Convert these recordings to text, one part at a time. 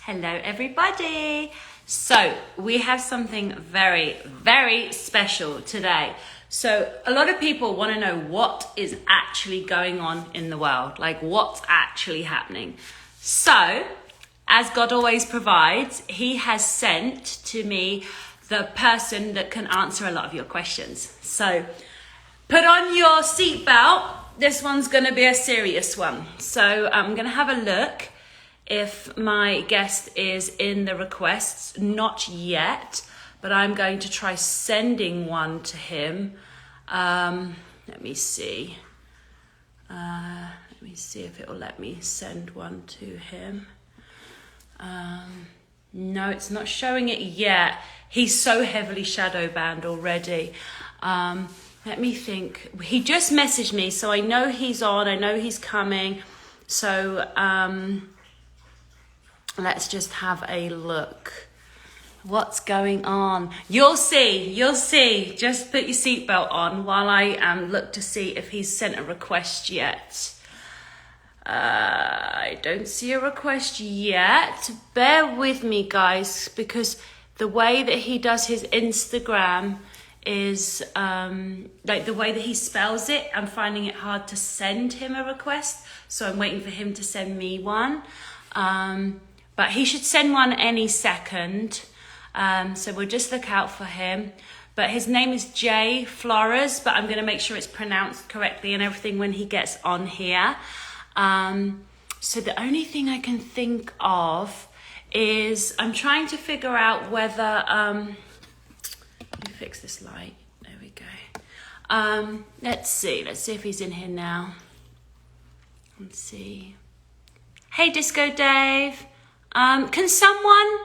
Hello everybody. So we have something very, very special today. So a lot of people want to know what is actually going on in the world, like what's actually happening. So as God always provides, he has sent to me the person that can answer a lot of your questions. So put on your seatbelt. This one's going to be a serious one. So I'm going to have a look if my guest is in the requests. Not yet, but I'm going to try sending one to him. Let me see. Let me see if it will let me send one to him. No, it's not showing it yet. He's so heavily shadow banned already. Let me think. He just messaged me, so I know he's on. I know he's coming. So let's just have a look. What's going on? You'll see. You'll see. Just put your seatbelt on while I look to see if he's sent a request yet. I don't see a request yet. Bear with me, guys, because the way that he does his Instagram is like the way that he spells it. I'm finding it hard to send him a request, so I'm waiting for him to send me one. But he should send one any second. So we'll just look out for him. But his name is Gre4t Flores, but I'm going to make sure it's pronounced correctly and everything when he gets on here. So the only thing I can think of is I'm trying to figure out whether, let me fix this light. There we go. Let's see if he's in here now. Let's see. Hey, Disco Dave. Can someone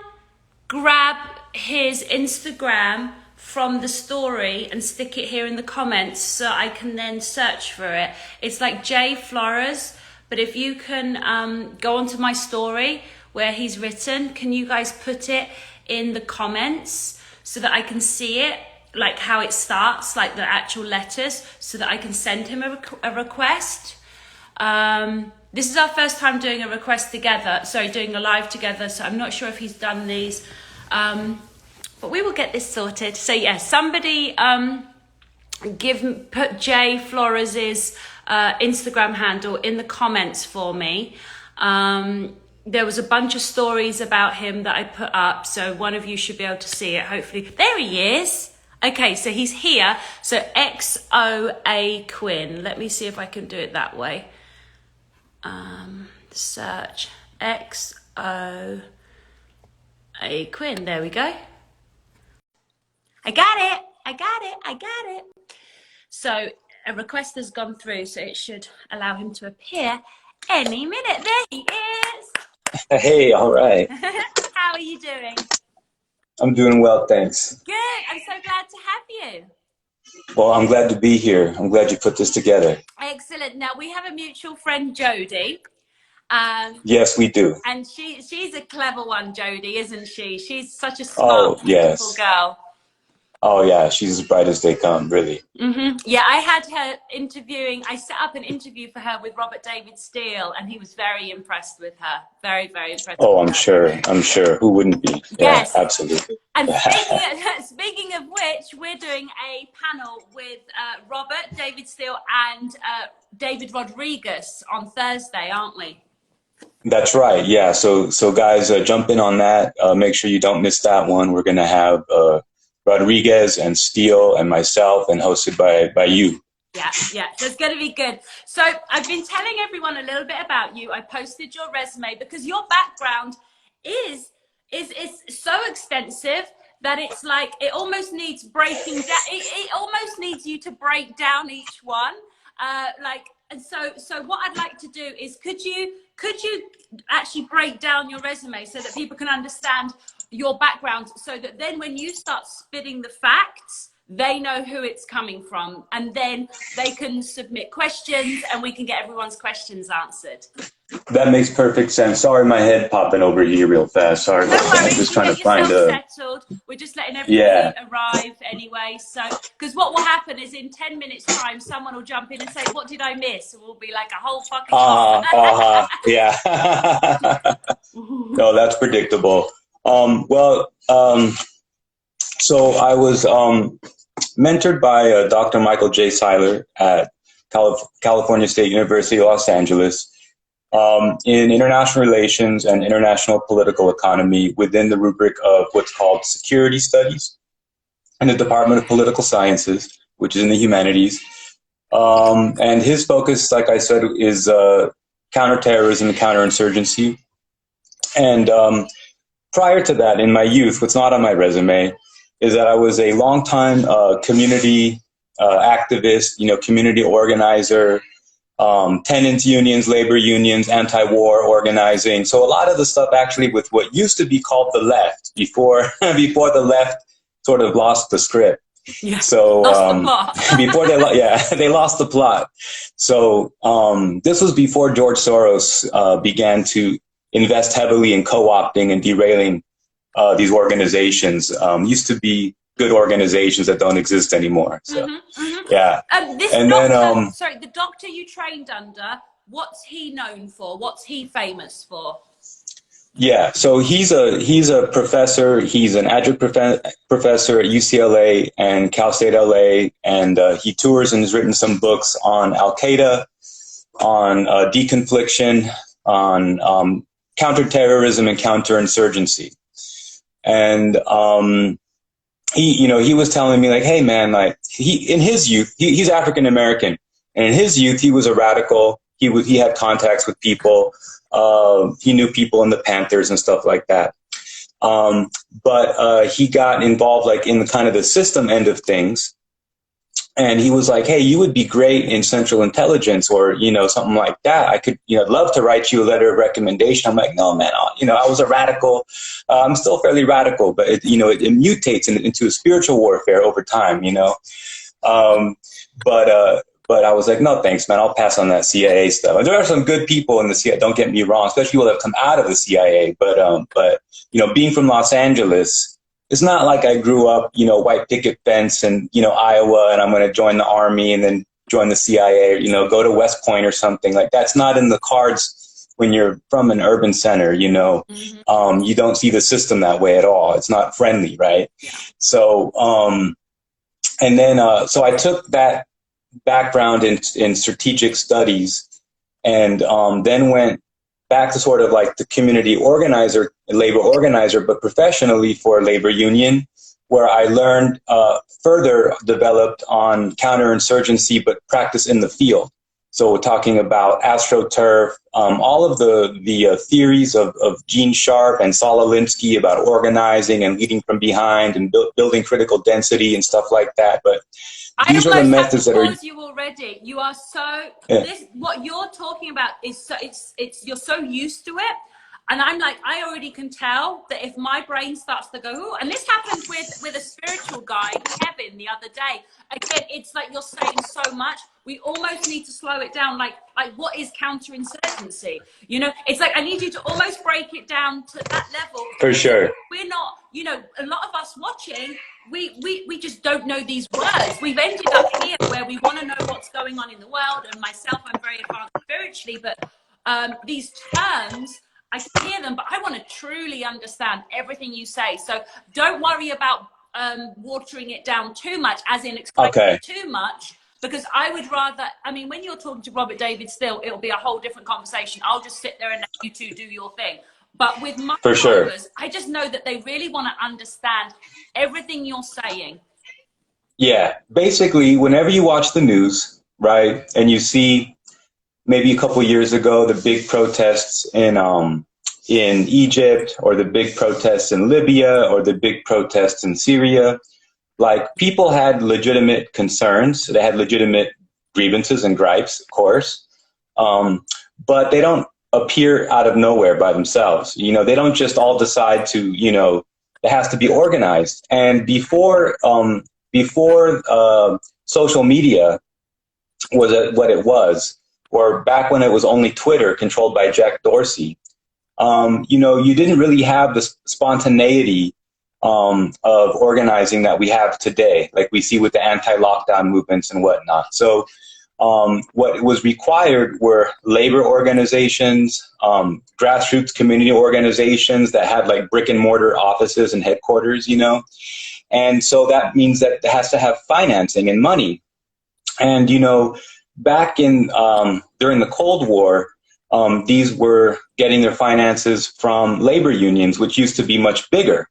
grab his Instagram from the story and stick it here in the comments so I can then search for it? It's like Gre4t Flores, but if you can go onto my story where he's written, can you guys put it in the comments so that I can see it, like how it starts, like the actual letters, so that I can send him a request? This is our first time doing a request together, doing a live together, so I'm not sure if he's done these, but we will get this sorted. So yeah, somebody put Gre4t Flores's Instagram handle in the comments for me. There was a bunch of stories about him that I put up, so one of you should be able to see it, hopefully. There he is. Okay, so he's here. So XOA Quinn. Let me see if I can do it that way. Search XOA Quinn. There we go. I got it. So a request has gone through, so it should allow him to appear any minute. There he is. Hey, all right. How are you doing? I'm doing well, thanks. Good. I'm so glad to have you. Well, I'm glad to be here. I'm glad you put this together. Excellent. Now, we have a mutual friend, Jody. Yes, we do. And she's a clever one, Jody, isn't she? She's such a smart, beautiful girl. Oh, yeah. She's as bright as they come, really. Mm-hmm. Yeah, I had her interviewing. I set up an interview for her with Robert David Steele, and he was very impressed with her. Very, very impressed. Oh, I'm sure. Who wouldn't be? Yes. Yeah, absolutely. And speaking of which, we're doing a panel with Robert David Steele and David Rodriguez on Thursday, aren't we? That's right. Yeah. So guys, jump in on that. Make sure you don't miss that one. We're going to have Rodriguez and Steele and myself, and hosted by you. Yeah, so it's going to be good. So I've been telling everyone a little bit about you. I posted your resume because your background is so extensive that it's like it almost needs breaking down. It almost needs you to break down each one. And so what I'd like to do is could you actually break down your resume so that people can understand your background, so that then when you start spitting the facts, they know who it's coming from, and then they can submit questions and we can get everyone's questions answered. That makes perfect sense. Sorry, my head popping over here real fast. Sorry about that. I'm just trying to find settled. We're just letting everybody arrive anyway. So, because what will happen is in 10 minutes time, someone will jump in and say, "What did I miss?" And we'll be like a whole fucking. Yeah. No, that's predictable. So I was mentored by Dr. Michael J. Seiler at California State University, Los Angeles, in international relations and international political economy within the rubric of what's called security studies in the Department of Political Sciences, which is in the humanities. And his focus, like I said, is counterterrorism and counterinsurgency. And prior to that, in my youth, what's not on my resume is that I was a longtime community activist, community organizer, tenants unions, labor unions, anti-war organizing. So a lot of the stuff actually with what used to be called the left before the left sort of lost the script. Yeah. So before they lost the plot. So this was before George Soros began to invest heavily in co-opting and derailing these organizations. Used to be good organizations that don't exist anymore. So yeah. The doctor you trained under, what's he known for? What's he famous for? Yeah, so he's a professor. He's an adjunct professor at UCLA and Cal State LA, and he tours and has written some books on Al Qaeda, on deconfliction, on counterterrorism and counterinsurgency. And he was telling me, like, hey man, like in his youth, he's African American, and in his youth he was a radical. He had contacts with people. He knew people in the Panthers and stuff like that. But he got involved like in the kind of the system end of things. And he was like, hey, you would be great in Central Intelligence or, something like that. I could, love to write you a letter of recommendation. I'm like, no, man, I was a radical. I'm still fairly radical, but it mutates into a spiritual warfare over time, But I was like, no, thanks, man. I'll pass on that CIA stuff. And there are some good people in the CIA. Don't get me wrong, especially people that have come out of the CIA. But being from Los Angeles, it's not like I grew up, white picket fence and, Iowa, and I'm going to join the army and then join the CIA, or, go to West Point or something. Like that's not in the cards when you're from an urban center, you don't see the system that way at all. It's not friendly, right? Yeah. So, so I took that background in strategic studies and then went back to sort of like the community organizer, labor organizer, but professionally for a labor union, where I learned further developed on counterinsurgency, but practice in the field. So we're talking about AstroTurf, all of the theories of Gene Sharp and Saul Alinsky about organizing and leading from behind and building critical density and stuff like that. But these are the methods that are. You already. You are so. Yeah. What you're talking about is so. It's. You're so used to it, and I'm like, I already can tell that if my brain starts to go, ooh, and this happened with a spiritual guy, Kevin, the other day. Again, it's like you're saying so much. We almost need to slow it down. Like what is counterinsurgency? It's like I need you to almost break it down to that level. For sure. We're not. A lot of us watching. We just don't know these words. We've ended up here where we want to know what's going on in the world, and myself, I'm very advanced spiritually, but these terms, I hear them, but I want to truly understand everything you say. So don't worry about watering it down too much, as in explaining too much, because I would rather, when you're talking to Robert David Still, it'll be a whole different conversation. I'll just sit there and let you two do your thing. But with my followers, I just know that they really want to understand everything you're saying. Yeah, basically, whenever you watch the news, right, and you see maybe a couple of years ago the big protests in Egypt, or the big protests in Libya, or the big protests in Syria, like people had legitimate concerns. They had legitimate grievances and gripes, of course, but they don't appear out of nowhere by themselves. They don't just all decide to, it has to be organized. And before social media was what it was, or back when it was only Twitter controlled by Jack Dorsey, you didn't really have the spontaneity of organizing that we have today, like we see with the anti-lockdown movements and whatnot. So what was required were labor organizations, grassroots community organizations that had like brick and mortar offices and headquarters, you know. And so that means that it has to have financing and money. And, you know, back in during the Cold War, these were getting their finances from labor unions, which used to be much bigger.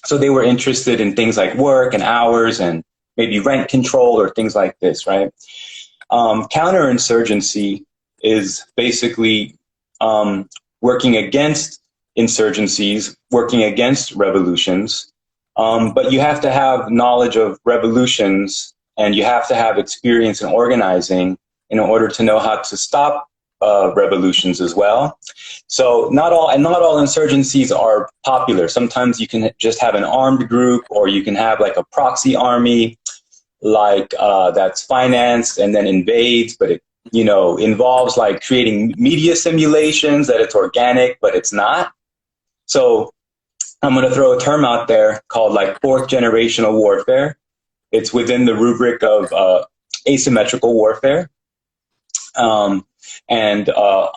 So they were interested in things like work and hours and maybe rent control or things like this, right? Counterinsurgency is basically working against insurgencies, working against revolutions. But you have to have knowledge of revolutions, and you have to have experience in organizing in order to know how to stop revolutions as well. So not all insurgencies are popular. Sometimes you can just have an armed group, or you can have like a proxy army, like that's financed and then invades, but it, you know, involves like creating media simulations that it's organic, but it's not. So I'm going to throw a term out there called like fourth generational warfare. It's within the rubric of asymmetrical warfare and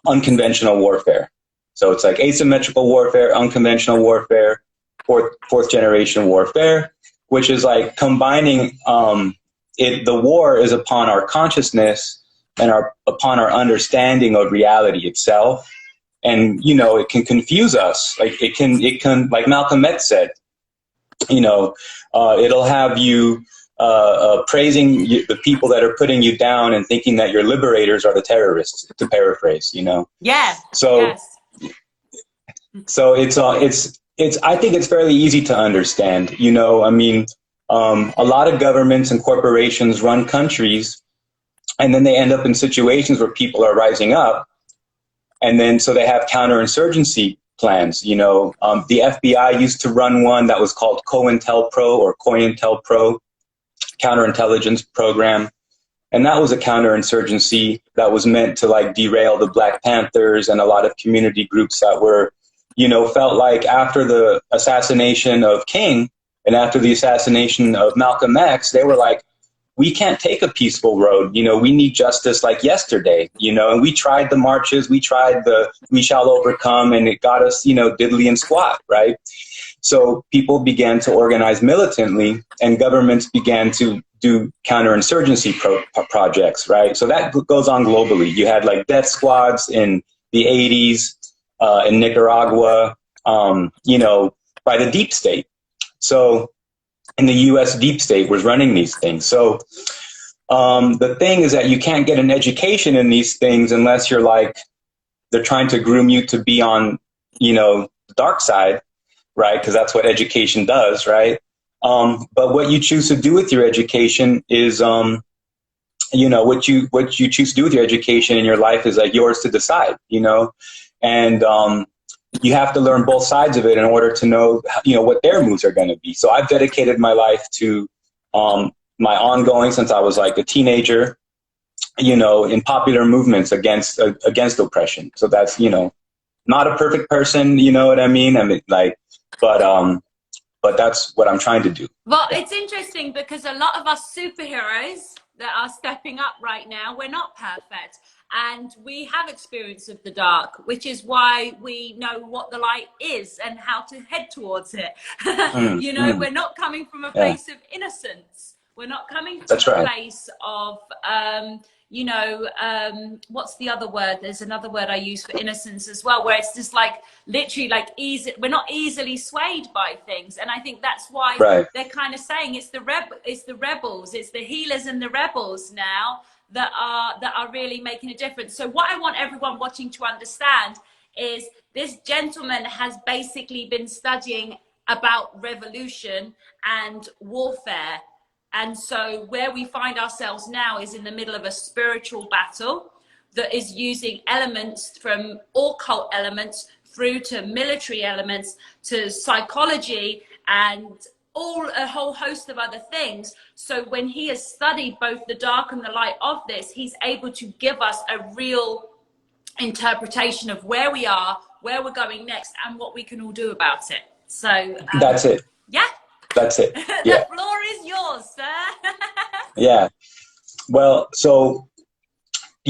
unconventional warfare. So it's like asymmetrical warfare, unconventional warfare, fourth generation warfare, which is like combining the war is upon our consciousness and upon our understanding of reality itself. And, you know, it can confuse us. Like it can, like Malcolm X said, you know, it'll have you praising the people that are putting you down and thinking that your liberators are the terrorists, to paraphrase, you know? Yeah. So, yes. So it's I think it's fairly easy to understand, you know. I mean, a lot of governments and corporations run countries, and then they end up in situations where people are rising up. And then so they have counterinsurgency plans, you know. The FBI used to run one that was called COINTELPRO or COINTELPRO, counterintelligence program. And that was a counterinsurgency that was meant to like derail the Black Panthers and a lot of community groups that were, you know, felt like after the assassination of King and after the assassination of Malcolm X, they were like, we can't take a peaceful road. You know, we need justice like yesterday, you know, and we tried the marches, we tried the We Shall Overcome, and it got us, you know, diddly and squat, right? So people began to organize militantly, and governments began to do counterinsurgency projects, right? So that goes on globally. You had like death squads in the 80s in Nicaragua, you know, by the deep state. So in the US deep state was running these things. So the thing is that you can't get an education in these things unless you're like, they're trying to groom you to be on, you know, the dark side, right? Because that's what education does, right? But what you choose to do with your education is, you know, what you choose to do with your education in your life is like yours to decide, you know, and you have to learn both sides of it in order to know, you know, what their moves are going to be. So I've dedicated my life to my ongoing, since I was like a teenager, you know, in popular movements against oppression. So that's, you know, not a perfect person, you know what I mean? I mean, like, but that's what I'm trying to do. Well, it's interesting because a lot of us superheroes that are stepping up right now, we're not perfect. And we have experience of the dark, which is why we know what the light is and how to head towards it. You know, we're not coming from a place of innocence. We're not coming to a place of, you know, what's the other word? There's another word I use for innocence as well, where it's just like literally like easy. Are not easily swayed by things, and I think that's why they're kind of saying it's the rebels, it's the healers and the rebels now that are really making a difference. So what I want everyone watching to understand is this gentleman has basically been studying about revolution and warfare. And so where we find ourselves now is in the middle of a spiritual battle that is using elements from occult elements through to military elements to psychology and a whole host of other things. So when he has studied both the dark and the light of this, he's able to give us a real interpretation of where we are, where we're going next, and what we can all do about it. So that's it. Yeah. That's it. The floor is yours, sir. Yeah. Well, so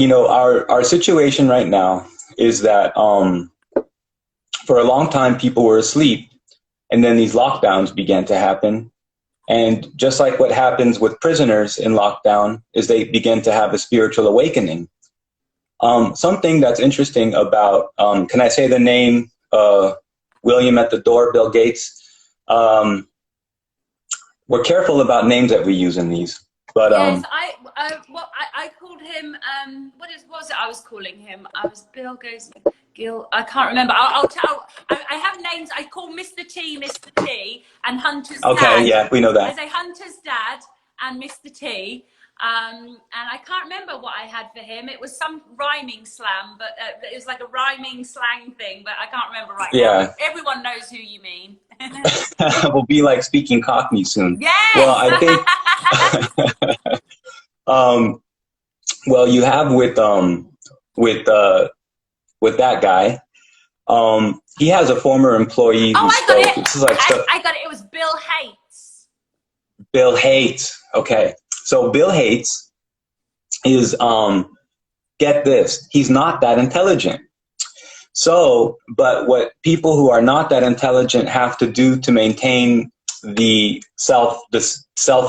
you know, our situation right now is that for a long time people were asleep, and then these lockdowns began to happen. And just like what happens with prisoners in lockdown is they begin to have a spiritual awakening. Something that's interesting about, can I say the name, William at the door, Bill Gates? We're careful about names that we use in these. But yes, I called him. What was it? I was calling him. I was Bill Gates. Gil. I can't remember. I'll tell. I have names. I call Mr. T, and Hunter's dad. Okay, yeah, we know that. I say Hunter's dad and Mr. T. And I can't remember what I had for him. It was some rhyming slam, but it was like a rhyming slang thing. But I can't remember right now. Everyone knows who you mean. We'll be like speaking Cockney soon. Yes. Well, I think. Well, you have with that guy. He has a former employee. Oh, I got it. This is like I got it. It was Bill Hates. Bill Hates. Okay, so Bill Hates is get this. He's not that intelligent. So, but what people who are not that intelligent have to do to maintain the self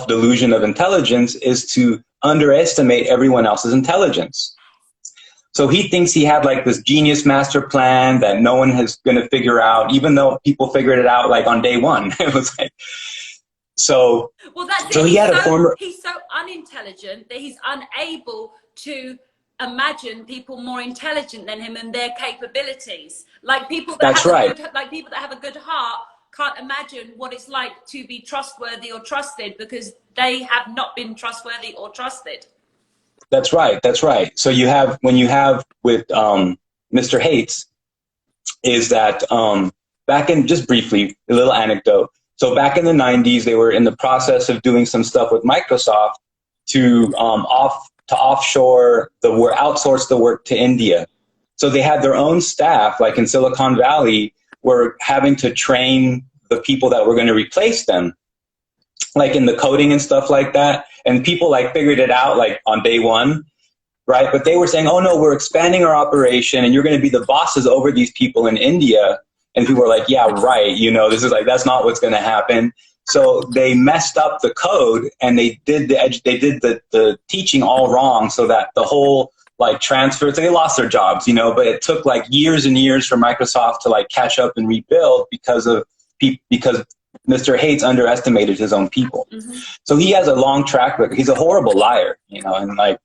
delusion of intelligence is to underestimate everyone else's intelligence. So he thinks he had like this genius master plan that no one is going to figure out, even though people figured it out like on day one. It was like, so. Well, that's so it. He had a former. He's so unintelligent that he's unable to imagine people more intelligent than him and their capabilities. Like people that have a good heart can't imagine what it's like to be trustworthy or trusted because they have not been trustworthy or trusted. That's right. That's right. So you have, when you have with Mr. Hates, is that back in, just briefly, a little anecdote. So back in the 90s, they were in the process of doing some stuff with Microsoft to offshore the work, outsource the work to India. So they had their own staff, like in Silicon Valley, were having to train the people that were going to replace them, like in the coding and stuff like that. And people like figured it out like on day one, right? But they were saying, oh no, we're expanding our operation and you're going to be the bosses over these people in India. And people were like, yeah, right. You know, this is like, that's not what's going to happen. So they messed up the code and they did the teaching all wrong, so that the whole like transfer, so they lost their jobs, you know, but it took like years and years for Microsoft to like catch up and rebuild because Mr. Hates underestimated his own people. Mm-hmm. So he has a long track record. He's a horrible liar, you know, and like.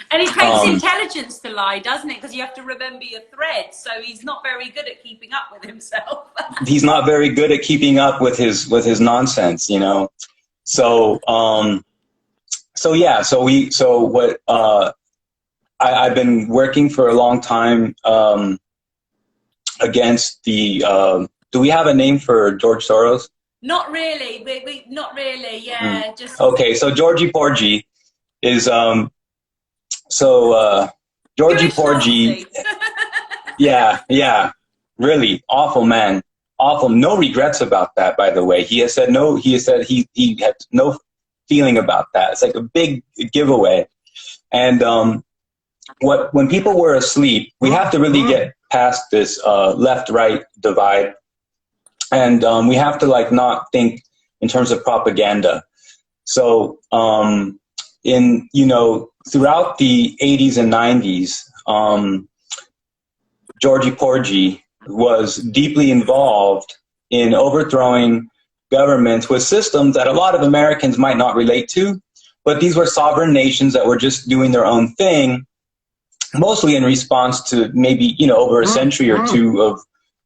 And it takes intelligence to lie, doesn't it? Because you have to remember your threads. So he's not very good at keeping up with himself. He's not very good at keeping up with his nonsense, you know. So I've been working for a long time against the. Do we have a name for George Soros? Not really. We not really. Yeah. Just okay. So Georgie Porgy is Georgie Porgy. Yeah. Really awful man. Awful. No regrets about that, by the way. He has said he had no feeling about that. It's like a big giveaway. And when people were asleep, we have to really get past this left-right divide. And we have to like not think in terms of propaganda. So throughout the 80s and 90s, Georgie Porgy was deeply involved in overthrowing governments with systems that a lot of Americans might not relate to, but these were sovereign nations that were just doing their own thing, mostly in response to maybe, over a century or two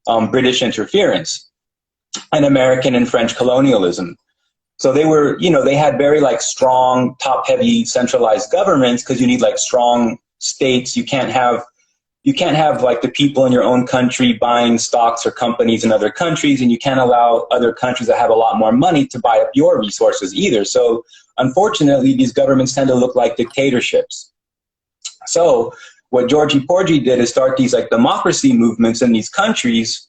of British interference and American and French colonialism. So they were, they had very like strong, top-heavy, centralized governments because you need like strong states. You can't have like the people in your own country buying stocks or companies in other countries, and you can't allow other countries that have a lot more money to buy up your resources either. So unfortunately, these governments tend to look like dictatorships. So what Georgie Porgy did is start these like democracy movements in these countries.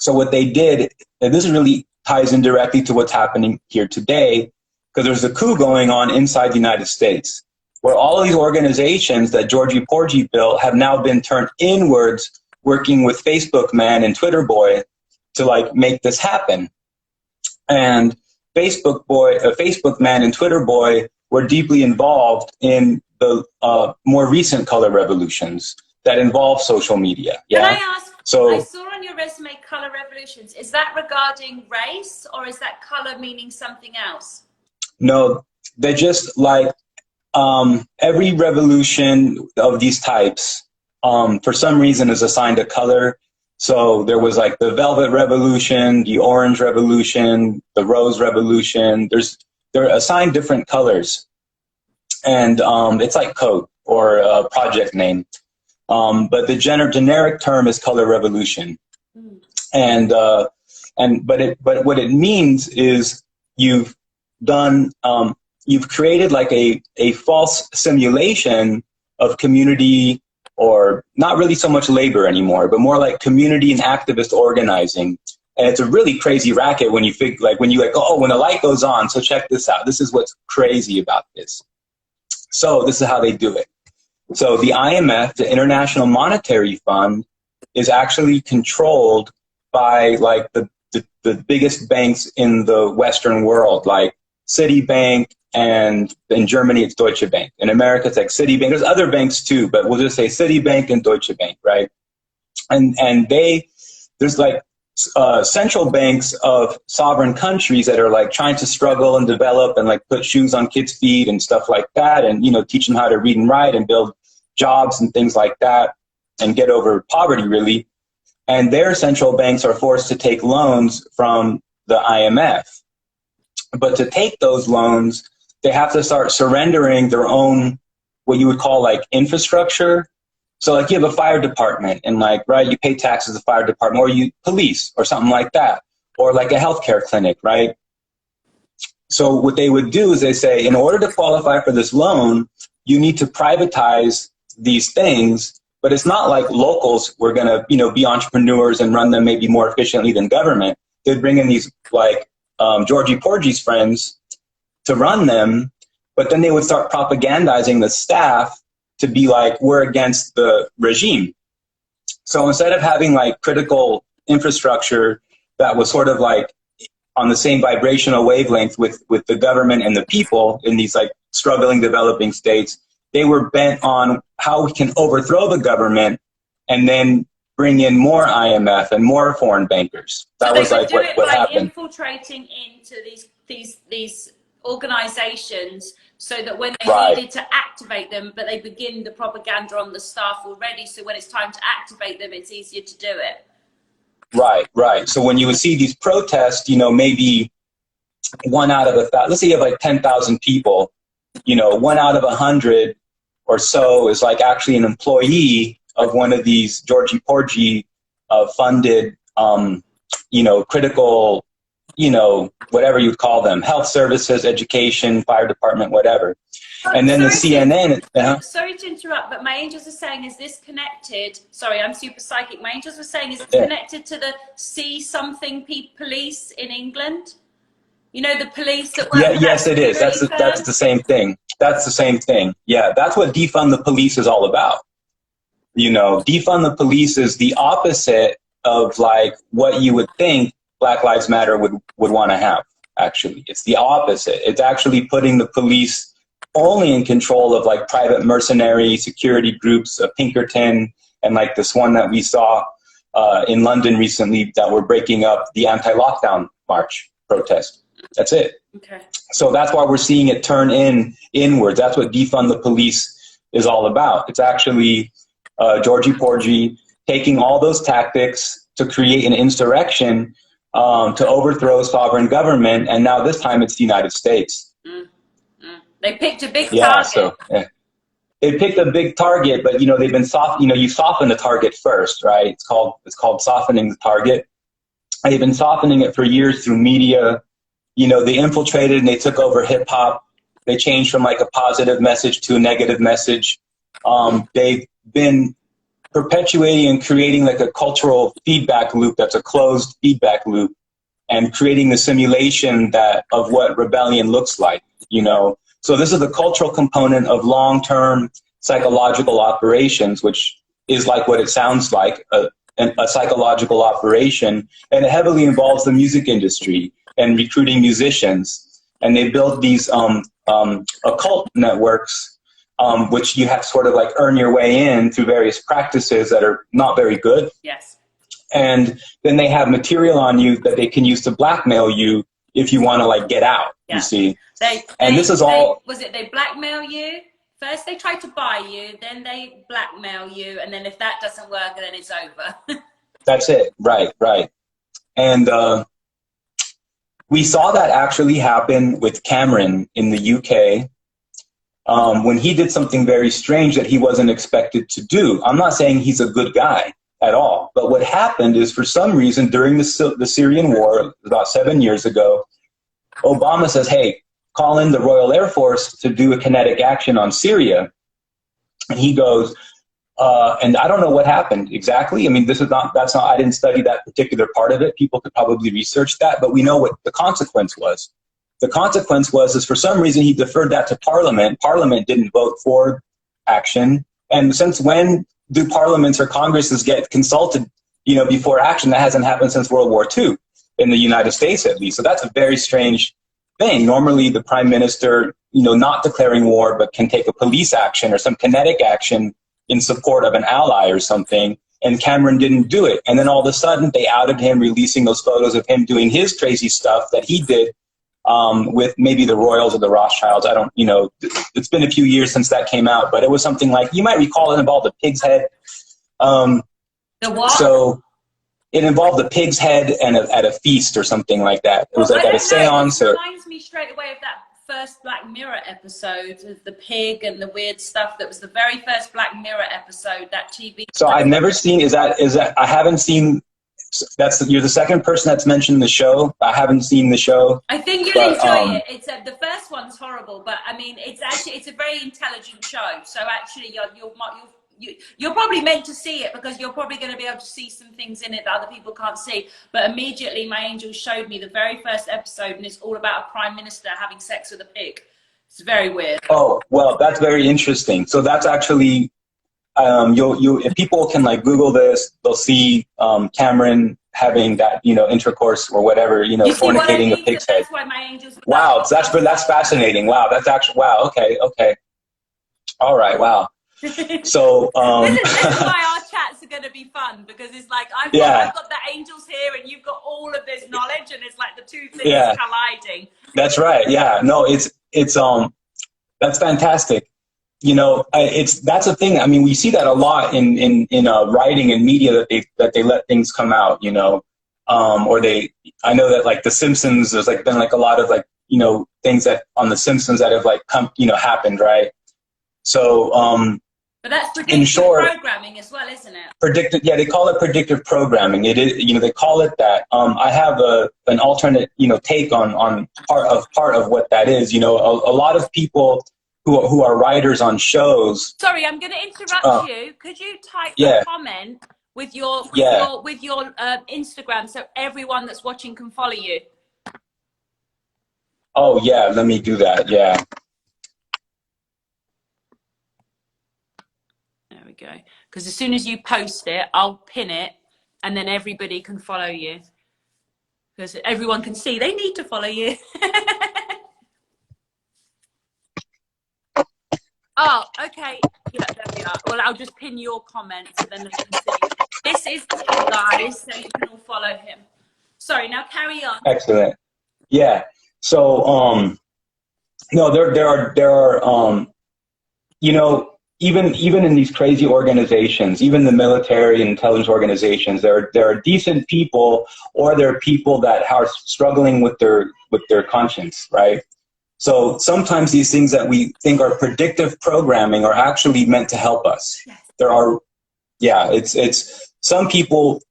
So what they did, and this really ties in directly to what's happening here today, because there's a coup going on inside the United States, where all of these organizations that Georgie Porgy built have now been turned inwards, working with Facebook Man and Twitter Boy to like make this happen. And Facebook Man and Twitter Boy were deeply involved in the more recent color revolutions that involve social media. Yeah. Can I ask, so I saw on your resume color revolutions. Is that regarding race, or is that color meaning something else? No, they're just like every revolution of these types, for some reason, is assigned a color. So there was like the Velvet Revolution, the Orange Revolution, the Rose Revolution. They're assigned different colors, and it's like code or a project name. But the generic term is color revolution, and but what it means is you've created like a false simulation of community, or not really so much labor anymore, but more like community and activist organizing. And it's a really crazy racket when you oh, when the light goes on, so check this out. This is what's crazy about this. So this is how they do it. So the IMF, the International Monetary Fund, is actually controlled by like the biggest banks in the Western world, like Citibank, and in Germany it's Deutsche Bank. In America it's like Citibank. There's other banks too, but we'll just say Citibank and Deutsche Bank, right? And there's like central banks of sovereign countries that are like trying to struggle and develop and like put shoes on kids' feet and stuff like that, and teach them how to read and write and build jobs and things like that and get over poverty, really. And their central banks are forced to take loans from the IMF. But to take those loans, they have to start surrendering their own, what you would call like infrastructure. So like you have a fire department, and like, right, you pay taxes to the fire department, or you police or something like that, or like a healthcare clinic, right? So what they would do is they say, in order to qualify for this loan, you need to privatize these things, but it's not like locals were going to, be entrepreneurs and run them maybe more efficiently than government. They'd bring in these like Georgie Porgy's friends to run them, but then they would start propagandizing the staff to be like, we're against the regime. So instead of having like critical infrastructure that was sort of like on the same vibrational wavelength with the government and the people in these like struggling developing states, they were bent on how we can overthrow the government and then bring in more IMF and more foreign bankers. That was like what happened. Infiltrating into these organizations so that when they needed to activate them, but they begin the propaganda on the staff already, so when it's time to activate them, it's easier to do it. Right. So when you would see these protests, maybe 1 out of 1,000, let's say you have like 10,000 people, 1 out of 100 or so is like actually an employee of one of these Georgie Porgy funded, critical, whatever you'd call them, health services, education, fire department, whatever. And then the CNN. Sorry to interrupt, but my angels are saying, is this connected? Sorry, I'm super psychic. My angels were saying, is it connected to the See Something police in England? The police that work. Yes, it is. That's the same thing. That's the same thing. Yeah, that's what defund the police is all about. Defund the police is the opposite of like what you would think Black Lives Matter would want to have. Actually, it's the opposite. It's actually putting the police only in control of like private mercenary security groups, Pinkerton, and like this one that we saw in London recently that were breaking up the anti-lockdown march protest. That's it. Okay. So that's why we're seeing it turn inwards. That's what defund the police is all about. It's actually Georgie Porgy taking all those tactics to create an insurrection to overthrow sovereign government, and now this time it's the United States. They picked a big target. They picked a big target, but they've been soft. You soften the target first, right? It's called softening the target. And they've been softening it for years through media. They infiltrated and they took over hip hop. They changed from like a positive message to a negative message. They've been perpetuating and creating like a cultural feedback loop that's a closed feedback loop, and creating the simulation of what rebellion looks like. So this is the cultural component of long-term psychological operations, which is like what it sounds like, a psychological operation, and it heavily involves the music industry and recruiting musicians. And they build these occult networks, which you have to sort of like earn your way in through various practices that are not very good. Yes. And then they have material on you that they can use to blackmail you if you want to like get out, you see. This is all... They blackmail you? First they try to buy you, then they blackmail you, and then if that doesn't work, then it's over. That's it, right. And we saw that actually happen with Cameron in the UK when he did something very strange that he wasn't expected to do. I'm not saying he's a good guy at all, but what happened is, for some reason, during the Syrian war, about 7 years ago, Obama says, hey, call in the Royal Air Force to do a kinetic action on Syria. And he goes, and I don't know what happened exactly. I mean, I didn't study that particular part of it. People could probably research that, but we know what the consequence was. The consequence was for some reason he deferred that to Parliament. Parliament didn't vote for action. And since when do parliaments or congresses get consulted, before action? That hasn't happened since World War II, in the United States at least. So that's a very strange thing. Normally the prime minister, not declaring war, but can take a police action or some kinetic action in support of an ally or something. And Cameron didn't do it. And then all of a sudden they outed him, releasing those photos of him doing his crazy stuff that he did with maybe the Royals or the Rothschilds. I don't, it's been a few years since that came out, but it was something like, you might recall, it involved a pig's head. The what? So it involved a pig's head and at a feast or something like that. It was like at a seance. It reminds me straight away of that first Black Mirror episode of the pig and the weird stuff. That was the very first Black Mirror episode, that TV. So I've never seen, I haven't seen, you're the second person that's mentioned the show. I haven't seen the show. I think you'll enjoy it. It's the first one's horrible, but I mean, it's a very intelligent show. So actually, you're probably meant to see it because you're probably going to be able to see some things in it that other people can't see. But immediately, my angel showed me the very first episode, and it's all about a prime minister having sex with a pig. It's very weird. Oh, well, that's very interesting. So that's actually, if people can like Google this, they'll see Cameron having that, intercourse or whatever, fornicating a pig's head. That's why my angels. Wow, that's fascinating. Wow, that's actually, wow. Okay. All right. Wow. So this is why our chats are going to be fun, because it's like I've got the angels here and you've got all of this knowledge, and it's like the two things colliding. That's right. Yeah. No, it's that's fantastic. That's a thing. I mean, we see that a lot in writing and media that they let things come out, I know that like The Simpsons, there's like been like a lot of like, things that on The Simpsons that have like come, happened. Right. So, but that's predictive programming as well, isn't it? Yeah, they call it predictive programming. It is, they call it that. I have an alternate, take on part of what that is. A lot of people who are writers on shows. Sorry, I'm going to interrupt you. Could you type a comment with your Instagram so everyone that's watching can follow you? Oh yeah, let me do that. Yeah. Go, because as soon as you post it, I'll pin it, and then everybody can follow you, because everyone can see they need to follow you. Oh, okay. Yeah, there we are. Well, I'll just pin your comment so then they can see. This is him, guys, so you can all follow him. Sorry, now carry on. Excellent. Yeah. So, no, there are even in these crazy organizations, even the military and intelligence organizations, there are decent people, or there are people that are struggling with their conscience, right? So sometimes these things that we think are predictive programming are actually meant to help us. Yes. It's some people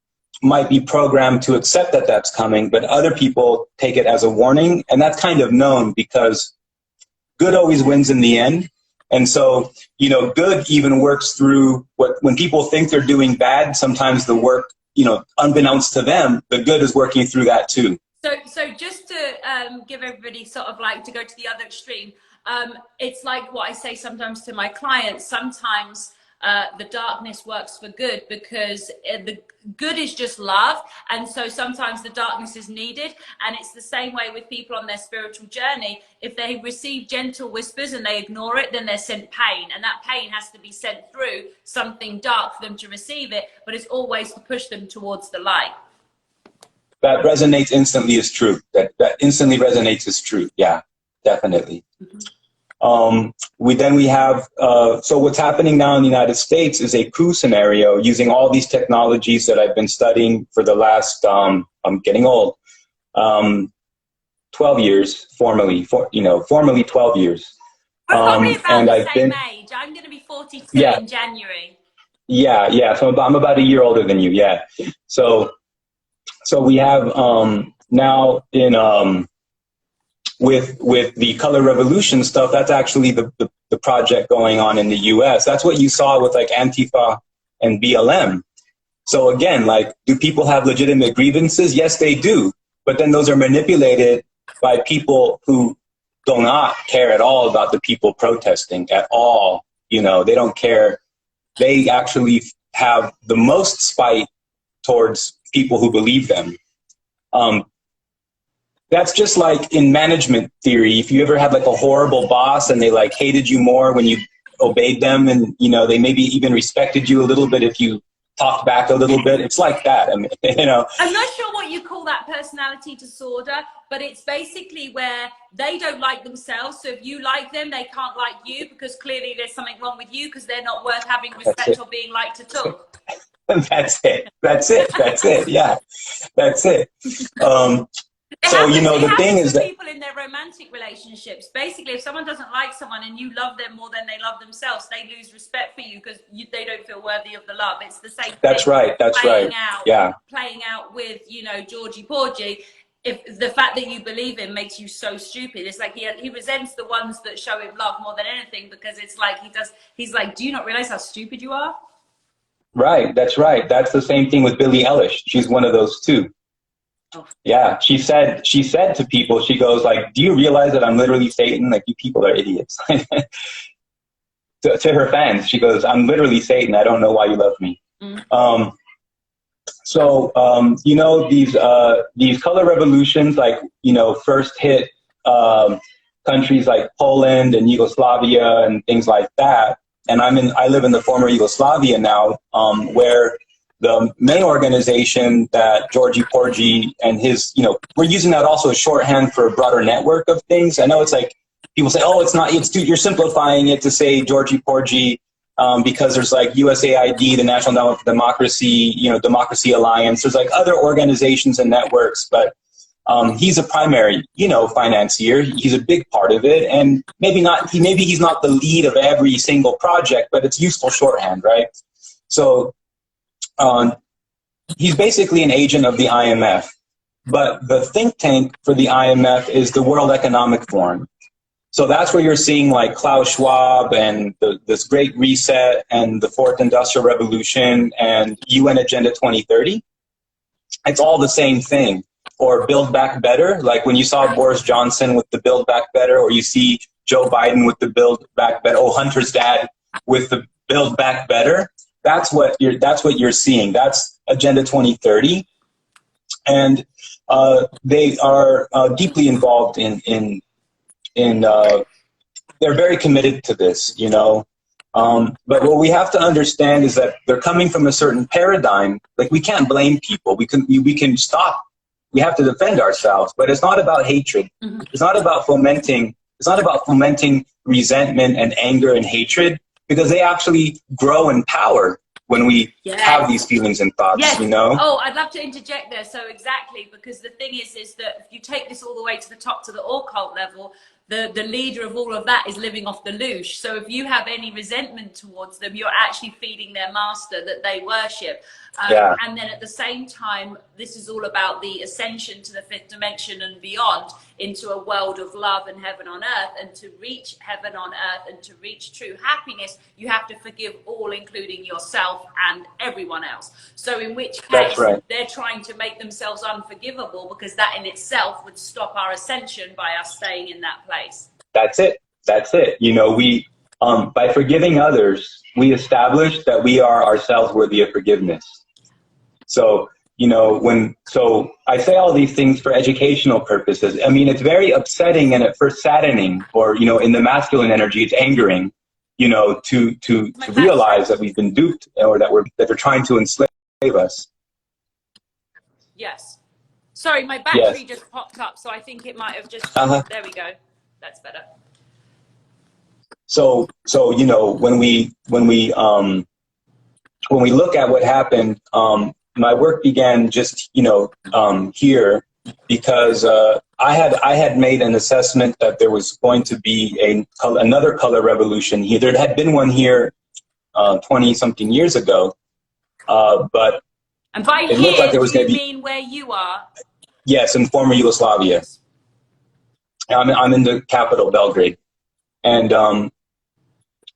might be programmed to accept that that's coming, but other people take it as a warning, and that's kind of known because good always wins in the end. And so, good even works through when people think they're doing bad, sometimes the work, unbeknownst to them, the good is working through that too. So just to give everybody sort of like to go to the other extreme, It's like what I say sometimes to my clients. Sometimes the darkness works for good, because the good is just love, and so sometimes the darkness is needed. And it's the same way with people on their spiritual journey. If they receive gentle whispers and they ignore it, then they're sent pain, and that pain has to be sent through something dark for them to receive it, but it's always to push them towards the light. That resonates instantly as truth. That instantly resonates as truth. Yeah, definitely. We have, so what's happening now in the United States is a coup scenario using all these technologies that I've been studying for the last, I'm getting old, 12 years, formally 12 years. We're probably about the same age. I'm going to be 42 in January. Yeah. So I'm about a year older than you. Yeah. So we have now in with the color revolution stuff, that's actually the project going on in the US. That's what you saw with like Antifa and BLM. So again, like, do people have legitimate grievances? Yes, they do. But then those are manipulated by people who do not care at all about the people protesting at all. You know, they don't care. They actually have the most spite towards people who believe them. That's just like in management theory. If you ever had like a horrible boss and they like hated you more when you obeyed them, and you know, they maybe even respected you a little bit if you talked back a little bit. It's like that. I mean, you know. I'm not sure what you call that personality disorder, but it's basically where they don't like themselves. So if you like them, they can't like you, because clearly there's something wrong with you, because they're not worth having respect or being liked at all. That's it. Yeah, that's it. So, you know, the thing is that people in their romantic relationships, basically, if someone doesn't like someone and you love them more than they love themselves, they lose respect for you because they don't feel worthy of the love. It's the same thing. That's right. Playing out with, you know, Georgie Porgy. If the fact that you believe him makes you so stupid, it's like he resents the ones that show him love more than anything, because it's like he's like, do you not realize how stupid you are? Right. That's right. That's the same thing with Billie Eilish. She's one of those too. Yeah, she said to people, she goes like, do you realize that I'm literally Satan? Like, you people are idiots. to her fans, she goes, I'm literally Satan. I don't know why you love me. You know, these color revolutions, like, you know, first hit countries like Poland and Yugoslavia and things like that. And I live in the former Yugoslavia now, where the main organization that Georgie Porgy and his, you know, we're using that also as shorthand for a broader network of things. I know it's like people say, oh, you're simplifying it to say Georgie Porgy because there's like USAID, the National Democracy, you know, Democracy Alliance. There's like other organizations and networks, but he's a primary, you know, financier. He's a big part of it, and maybe he's not the lead of every single project, but it's useful shorthand, right? So. He's basically an agent of the IMF, but the think tank for the IMF is the World Economic Forum. So that's where you're seeing like Klaus Schwab and this Great Reset and the Fourth Industrial Revolution and UN Agenda 2030. It's all the same thing. Or Build Back Better, like when you saw Boris Johnson with the Build Back Better, or you see Joe Biden with the Build Back Better, Hunter's dad with the Build Back Better. That's what you're seeing. That's Agenda 2030, and they are deeply involved in they're very committed to this, you know. But what we have to understand is that they're coming from a certain paradigm. Like, we can't blame people. We can stop. We have to defend ourselves. But it's not about hatred. It's not about fomenting. It's not about fomenting resentment and anger and hatred. Because they actually grow in power when we have these feelings and thoughts, you know? Oh, I'd love to interject there. So exactly, because the thing is that if you take this all the way to the top, to the occult level, the leader of all of that is living off the loosh. So if you have any resentment towards them, you're actually feeding their master that they worship. And then at the same time, this is all about the ascension to the fifth dimension and beyond, into a world of love and heaven on earth. And to reach heaven on earth and to reach true happiness, you have to forgive all, including yourself and everyone else. So in which case, they're trying to make themselves unforgivable, because that in itself would stop our ascension by us staying in that place. That's it. that's it. You know, we, by forgiving others, we establish that we are ourselves worthy of forgiveness. So, you know, so I say all these things for educational purposes. I mean, it's very upsetting and at first saddening, or, you know, in the masculine energy, it's angering, you know, to realize that we've been duped, or that they're trying to enslave us. Yes. Sorry, my battery just popped up, so I think it might have just, there we go. That's better. So, you know, when we look at what happened, my work began just, you know, here, because I had made an assessment that there was going to be another color revolution here. There had been one here 20-something years ago, but and by it looked like there was going to be. Mean where you are? Yes, in former Yugoslavia. Yes. I'm in the capital, Belgrade, and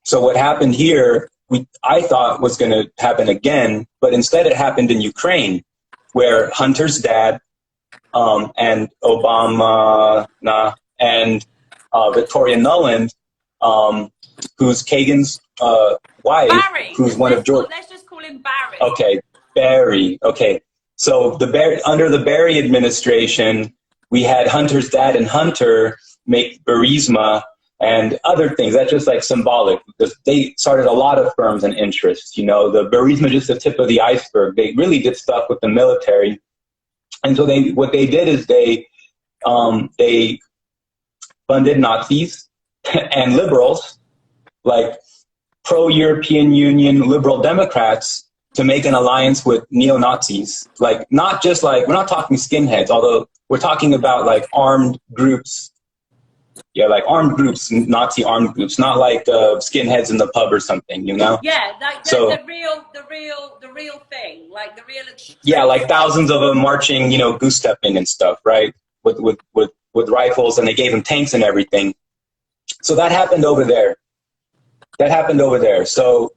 so what happened here, I thought was going to happen again, but instead it happened in Ukraine, where Hunter's dad and Obama and Victoria Nuland, who's Kagan's wife, Barry. who's one of George. Let's just call him Barry. Okay, Barry. Okay, so under the Barry administration, we had Hunter's dad and Hunter make Burisma and other things. That's just like symbolic, because they started a lot of firms and interests. You know, the Burisma is just the tip of the iceberg. They really did stuff with the military. And so what they did is they funded Nazis and liberals, like pro-European Union liberal Democrats, to make an alliance with neo-Nazis. Like, not just like, we're not talking skinheads, although we're talking about like armed groups. Yeah, like armed groups, Nazi armed groups, not like skinheads in the pub or something, you know? Yeah, like the real thing, like the real. Yeah, like thousands of them marching, you know, goose stepping and stuff, right? With rifles, and they gave them tanks and everything. So that happened over there. So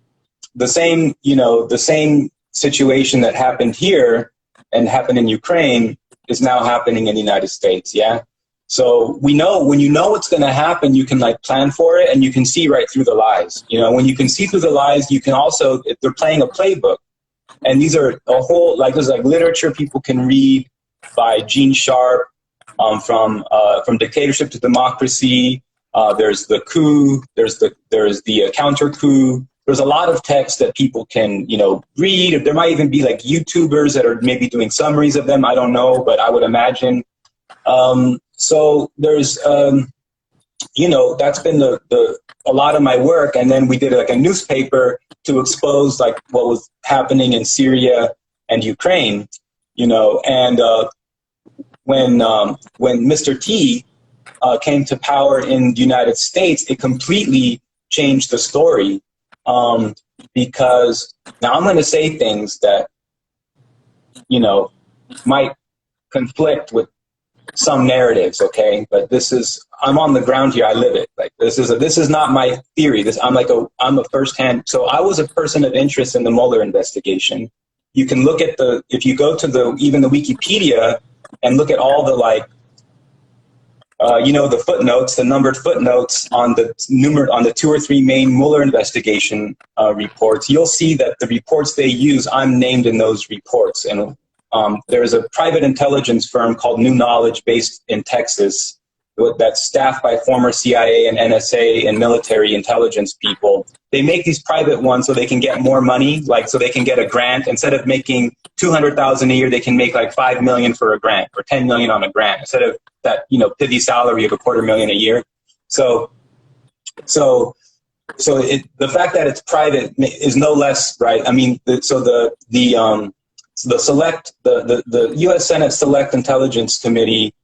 the same, you know, the same situation that happened here and happened in Ukraine is now happening in the United States. Yeah. So we know, when you know what's going to happen, you can like plan for it, and you can see right through the lies. You know, when you can see through the lies, you can also, if they're playing a playbook, and these are a whole, like, there's like literature people can read by Gene Sharp, from Dictatorship to Democracy. There's the coup, there's the counter coup. There's a lot of text that people can, you know, read. There might even be like YouTubers that are maybe doing summaries of them. I don't know, but I would imagine. So there's, you know, that's been a lot of my work. And then we did like a newspaper to expose like what was happening in Syria and Ukraine, you know. And when Mr. T came to power in the United States, it completely changed the story, because now I'm going to say things that, you know, might conflict with some narratives, okay? But I'm on the ground here. I live it. Like, this is not my theory. I'm a firsthand. So I was a person of interest in the Mueller investigation. You can look at if you go to even the Wikipedia and look at all the like, you know, the footnotes, the numbered footnotes on the 2 or 3 main Mueller investigation reports, you'll see that the reports they use, I'm named in those reports. And there's a private intelligence firm called New Knowledge based in Texas that's staffed by former CIA and NSA and military intelligence people. They make these private ones so they can get more money, like so they can get a grant. Instead of making $200,000 a year, they can make like $5 million for a grant or $10 million on a grant instead of that, you know, pithy salary of $250,000 a year. So the fact that it's private is no less right. I mean, the U.S. Senate Select Intelligence Committee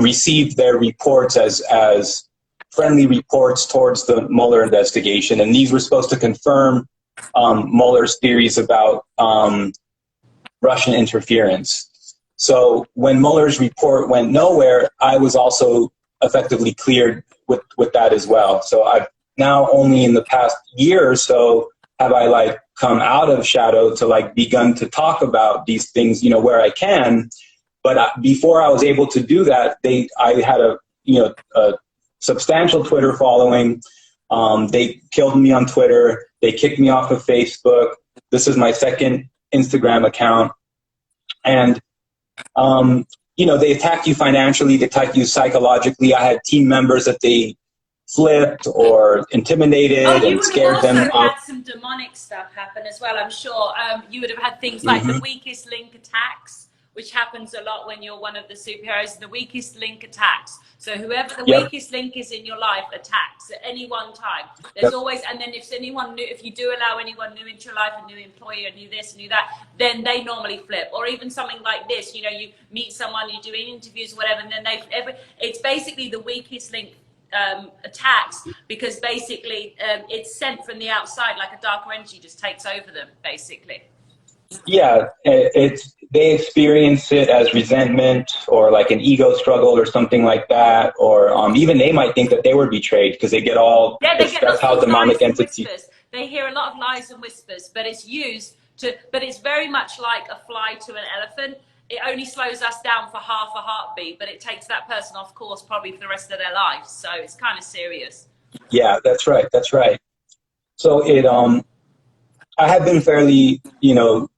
received their reports as friendly reports towards the Mueller investigation, and these were supposed to confirm Mueller's theories about Russian interference. So when Mueller's report went nowhere, I was also effectively cleared with that as well. So I've now only in the past year or so have I like come out of shadow to like begun to talk about these things, you know, where I can. But before I was able to do that, I had a substantial Twitter following. They killed me on Twitter. They kicked me off of Facebook. This is my second Instagram account. And, you know, they attack you financially, they attack you psychologically. I had team members that they flipped or intimidated and scared them. You would have also had some demonic stuff happen as well, I'm sure. You would have had things like the weakest link attacks, which happens a lot when you're one of the superheroes, the weakest link attacks. So whoever the weakest link is in your life attacks at any one time. There's always, and then if anyone new, if you do allow anyone new into your life, a new employee, a new this, a new that, then they normally flip. Or even something like this, you know, you meet someone, you're doing interviews, whatever, and then it's basically the weakest link attacks, because basically it's sent from the outside, like a darker energy just takes over them, basically. Yeah, they experience it as resentment or like an ego struggle or something like that, or even they might think that they were betrayed because they get all, that's how demonic entities. They hear a lot of lies and whispers, but it's used to, but it's very much like a fly to an elephant. It only slows us down for half a heartbeat, but it takes that person off course probably for the rest of their life. So it's kind of serious. Yeah, that's right. That's right. So I had been fairly, you know,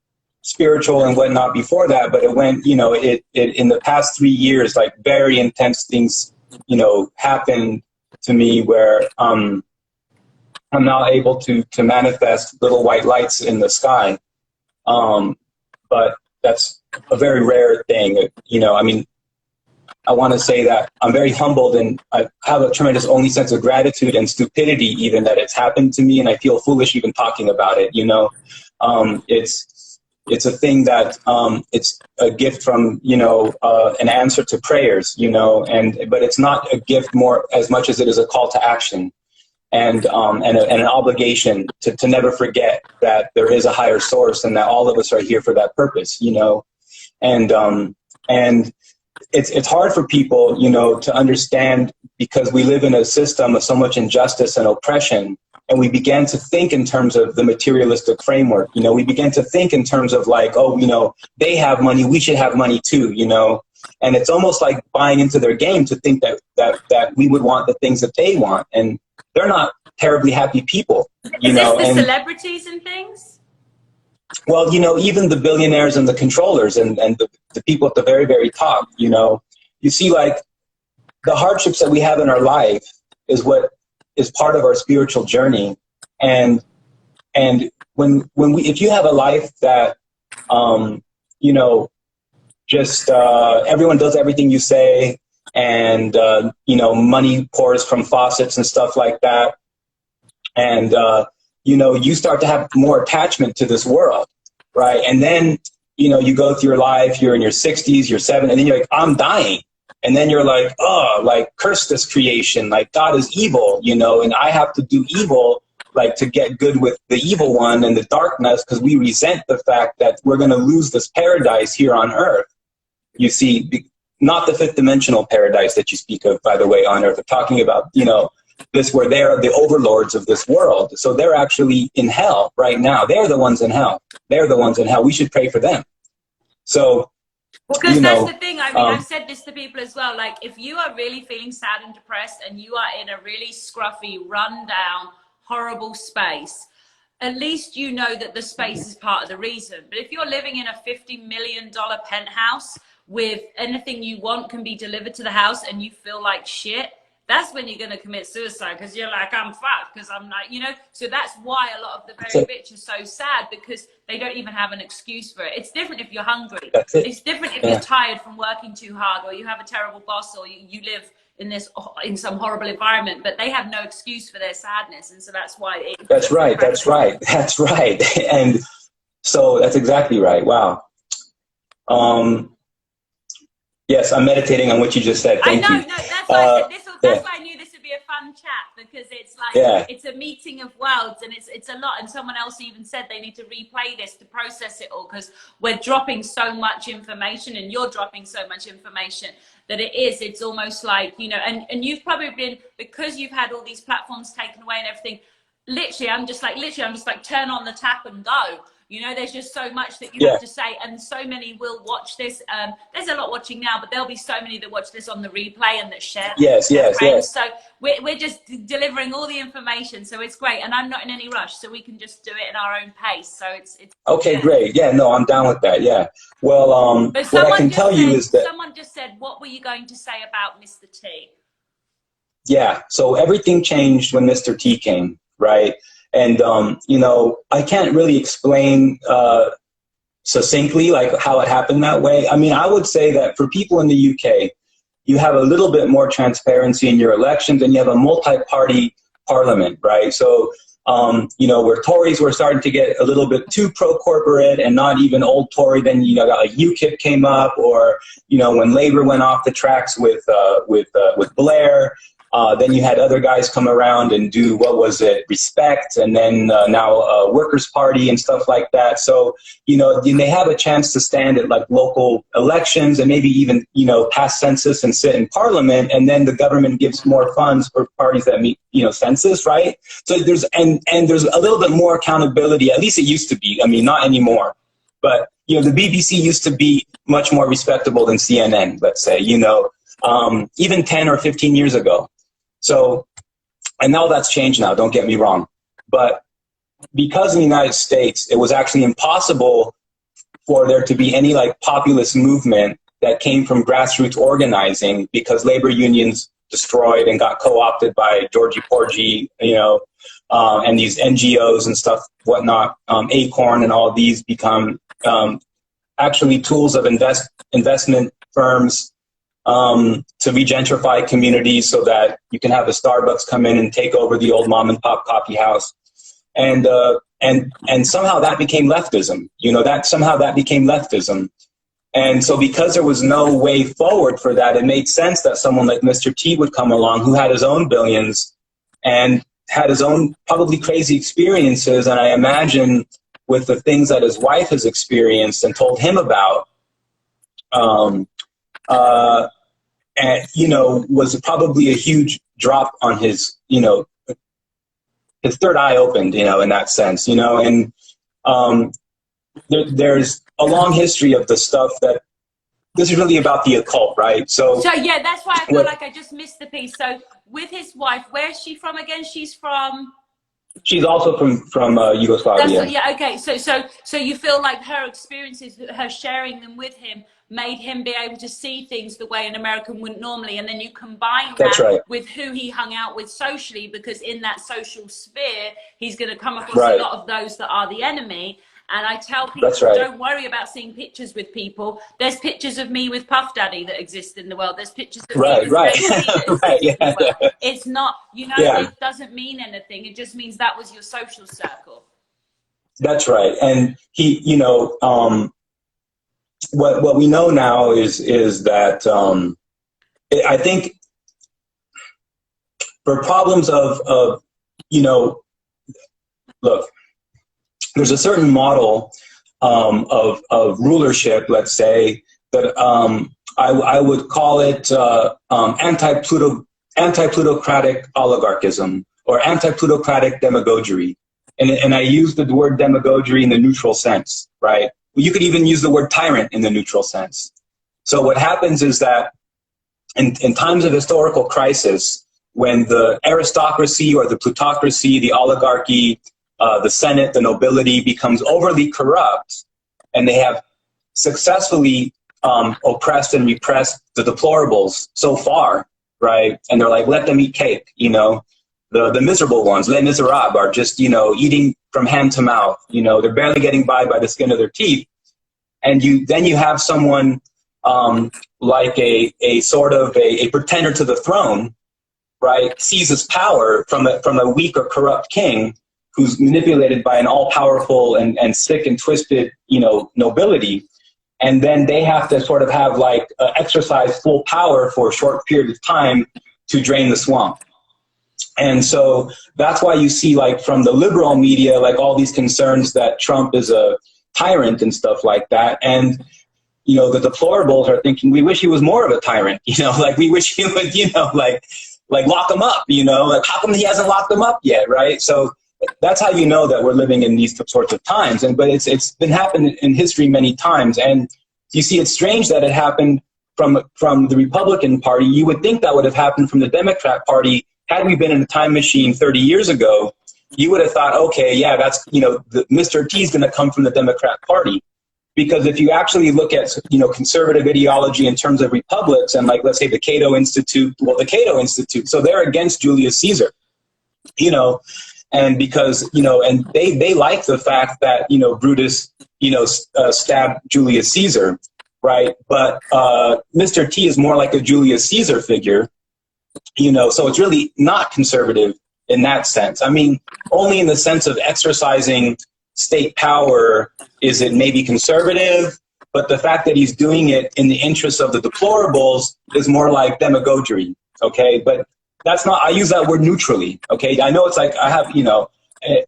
spiritual and whatnot before that, but it went, you know, it in the past 3 years, like very intense things, you know, happened to me where I'm now able to manifest little white lights in the sky. But that's a very rare thing, you know. I mean, I want to say that I'm very humbled and I have a tremendous only sense of gratitude and stupidity even that it's happened to me, and I feel foolish even talking about it, you know. It's a thing that it's a gift from, you know, an answer to prayers, you know, but it's not a gift more as much as it is a call to action and an obligation to never forget that there is a higher source and that all of us are here for that purpose, you know. And it's hard for people, you know, to understand because we live in a system of so much injustice and oppression. And we began to think in terms of the materialistic framework. You know, we began to think in terms of like, oh, you know, they have money, we should have money too, you know. And it's almost like buying into their game to think that we would want the things that they want. And they're not terribly happy people, you know. Is this the celebrities and things? Well, you know, even the billionaires and the controllers and the people at the very, very top, you know, you see like the hardships that we have in our life is what is part of our spiritual journey. And when if you have a life that, you know, just everyone does everything you say and, you know, money pours from faucets and stuff like that. And, you know, you start to have more attachment to this world, right? And then, you know, you go through your life, you're in your 60s, you're 70, and then you're like, I'm dying. And then you're like, oh, like, curse this creation, like, God is evil, you know, and I have to do evil, like, to get good with the evil one and the darkness, because we resent the fact that we're going to lose this paradise here on earth. You see, not the fifth dimensional paradise that you speak of, by the way, on earth. We're talking about, you know, this where they're the overlords of this world. So they're actually in hell right now. They're the ones in hell. They're the ones in hell. We should pray for them. So, well, because that's the thing. I mean, I've said this to people as well. Like, if you are really feeling sad and depressed and you are in a really scruffy, run-down, horrible space, at least you know that the space is part of the reason. But if you're living in a $50 million penthouse with anything you want can be delivered to the house and you feel like shit, that's when you're going to commit suicide, because you're like, I'm fucked, because I'm like, you know. So that's why a lot of the very rich are so sad, because they don't even have an excuse for it. It's different if you're hungry. It's different if you're tired from working too hard, or you have a terrible boss, or you live in some horrible environment, but they have no excuse for their sadness. And so that's why that's right. That's right. That's right. And so that's exactly right. Wow. Yes, I'm meditating on what you just said. Thank you. No, that's why I said that's why I knew this would be a fun chat, because it's like it's a meeting of worlds, and it's a lot. And someone else even said they need to replay this to process it all, because we're dropping so much information, and you're dropping so much information that it's almost like, you know, and you've probably been, because you've had all these platforms taken away and everything. I'm just like turn on the tap and go. You know, there's just so much that you Yeah. have to say, and so many will watch this. There's a lot watching now, but there'll be so many that watch this on the replay and that share Yes, their yes, friends. yes. So we're just delivering all the information, so it's great. And I'm not in any rush, so we can just do it in our own pace. So it's Okay, good. great. Yeah, no, I'm down with that. Yeah. Well, But what I can tell you is that someone just said, what were you going to say about Mr. T? yeah, so everything changed when Mr. T came, right? And you know, I can't really explain succinctly like how it happened that way. I mean, I would say that for people in the UK, you have a little bit more transparency in your elections, and you have a multi-party parliament, right? So you know, where Tories were starting to get a little bit too pro-corporate and not even old Tory, then you know, got like UKIP came up, or you know, when Labour went off the tracks with Blair. Then you had other guys come around and do, what was it, Respect, and then now Workers' Party and stuff like that. So, you know, they have a chance to stand at like local elections and maybe even, you know, pass census and sit in parliament, and then the government gives more funds for parties that meet, you know, census, right? So there's, and there's a little bit more accountability, at least it used to be. I mean, not anymore. But, you know, the BBC used to be much more respectable than CNN, let's say, you know, even 10 or 15 years ago. So, and now that's changed now, don't get me wrong. But because in the United States, it was actually impossible for there to be any like populist movement that came from grassroots organizing, because labor unions destroyed and got co-opted by Georgie Porgy, you know, and these NGOs and stuff, whatnot, Acorn and all these become actually tools of investment firms to regentrify communities so that you can have the Starbucks come in and take over the old mom and pop coffee house. And somehow that became leftism, you know, that became leftism. And so because there was no way forward for that, it made sense that someone like Mr. T would come along, who had his own billions and had his own probably crazy experiences. And I imagine with the things that his wife has experienced and told him about, and, you know, was probably a huge drop on his, you know, his third eye opened, you know, in that sense, you know, and there's a long history of the stuff that this is really about the occult, right? So yeah, that's why I feel like I just missed the piece. So with his wife, where's she from again? She's also from Yugoslavia. Yeah, okay. So you feel like her experiences, her sharing them with him, made him be able to see things the way an American wouldn't normally, and then you combine that with who he hung out with socially, because in that social sphere, he's going to come across a lot of those that are the enemy. And I tell people, don't worry about seeing pictures with people. There's pictures of me with Puff Daddy that exist in the world. There's pictures of me with yeah. It's not, you know, it doesn't mean anything. It just means that was your social circle. That's right. And he, you know, what we know now is that I think for problems of you know, look, there's a certain model of rulership, let's say, that I would call it anti-plutocratic oligarchism or anti-plutocratic demagoguery. And I use the word demagoguery in the neutral sense, right? You could even use the word tyrant in the neutral sense. So what happens is that in times of historical crisis, when the aristocracy or the plutocracy, the oligarchy, the Senate, the nobility becomes overly corrupt, and they have successfully oppressed and repressed the deplorables so far, right? And they're like, let them eat cake, you know? The miserable ones, les miserables, are just, you know, eating from hand to mouth. You know, they're barely getting by the skin of their teeth. And then you have someone like a sort of a pretender to the throne, right? Seizes power from a weak or corrupt king who's manipulated by an all-powerful and sick and twisted, you know, nobility. And then they have to sort of have like exercise full power for a short period of time to drain the swamp. And so that's why you see, like, from the liberal media, like all these concerns that Trump is a tyrant and stuff like that. And, you know, the deplorables are thinking, we wish he was more of a tyrant, you know, like we wish he would, you know, like lock him up, you know, like how come he hasn't locked him up yet, right? So that's how you know that we're living in these sorts of times. But it's been happened in history many times. And you see, it's strange that it happened from the Republican Party. You would think that would have happened from the Democrat Party. Had we been in a time machine 30 years ago, you would have thought, okay, yeah, that's, Mr. T is going to come from the Democrat Party. Because if you actually look at, conservative ideology in terms of republics and, like, let's say the Cato Institute, so they're against Julius Caesar, and because, and they like the fact that, Brutus, stabbed Julius Caesar, right? But Mr. T is more like a Julius Caesar figure, so it's really not conservative in that sense. I mean, only in the sense of exercising state power is it maybe conservative, but the fact that he's doing it in the interest of the deplorables is more like demagoguery, okay? But that's not, I use that word neutrally, okay? I know it's like, I have,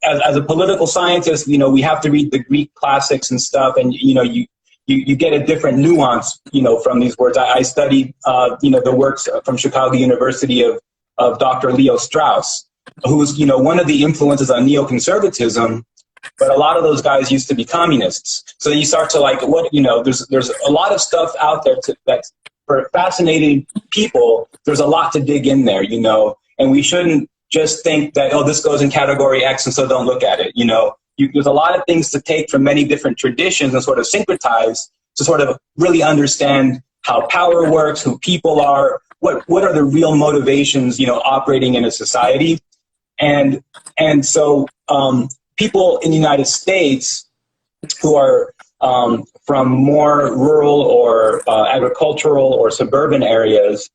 as a political scientist, we have to read the Greek classics and stuff, and, you get a different nuance, from these words. I studied, the works from Chicago University of Dr. Leo Strauss, who was, one of the influences on neoconservatism. But a lot of those guys used to be communists. So then you start to like, there's a lot of stuff out there that's for fascinating people. There's a lot to dig in there, and we shouldn't just think that, oh, this goes in category X and so don't look at it. There's a lot of things to take from many different traditions and sort of syncretize to sort of really understand how power works, who people are, what are the real motivations, operating in a society. And so, people in the United States who are from more rural or agricultural or suburban areas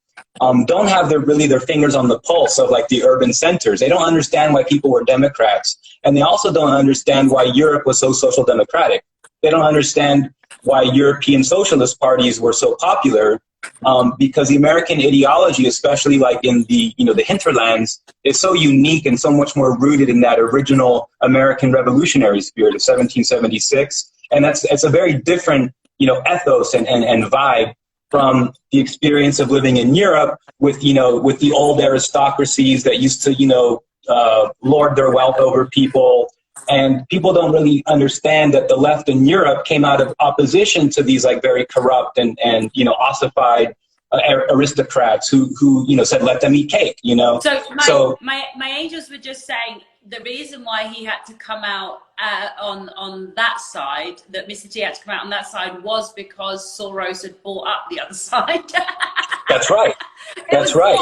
don't have their fingers on the pulse of like the urban centers. They don't understand why people were Democrats. And they also don't understand why Europe was so social democratic. They don't understand why European socialist parties were so popular, because the American ideology, especially like in the hinterlands, is so unique and so much more rooted in that original American revolutionary spirit of 1776. And it's a very different, ethos and vibe from the experience of living in Europe with the old aristocracies that used to, lord their wealth over people. And people don't really understand that the left in Europe came out of opposition to these like very corrupt and ossified aristocrats who said, let them eat cake, So my angels were just saying the reason why he had to come out on that side, that Mr. T had to come out on that side, was because Soros had bought up the other side. That's right. That's right.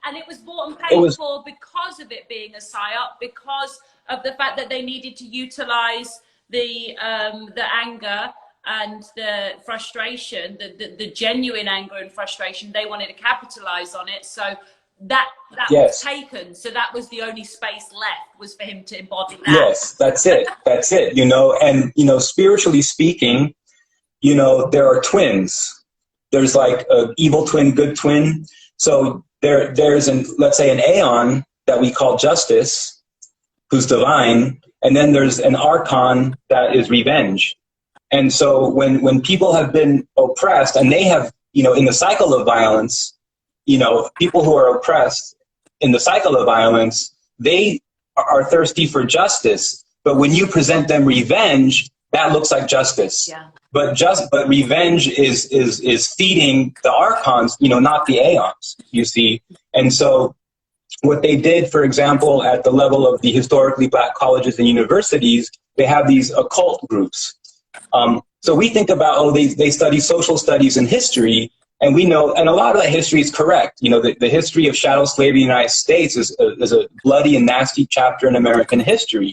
And it was bought and paid for because of it being a psyop, because of the fact that they needed to utilize the anger and the frustration, the genuine anger and frustration. They wanted to capitalize on it. So that was taken. So that was the only space left, was for him to embody that. Yes, that's it. That's it. And, spiritually speaking, there are twins. There's like an evil twin, good twin. So there's let's say an aeon that we call justice, who's divine, and then there's an archon that is revenge. And so when people have been oppressed and they have, in the cycle of violence, people who are oppressed in the cycle of violence, they are thirsty for justice. But when you present them revenge, that looks like justice. Yeah. But revenge is feeding the archons, not the aeons, you see. And so what they did, for example, at the level of the historically black colleges and universities, they have these occult groups. So we think about, they study social studies and history, and we know, and a lot of that history is correct. The history of chattel slavery in the United States is a bloody and nasty chapter in American history,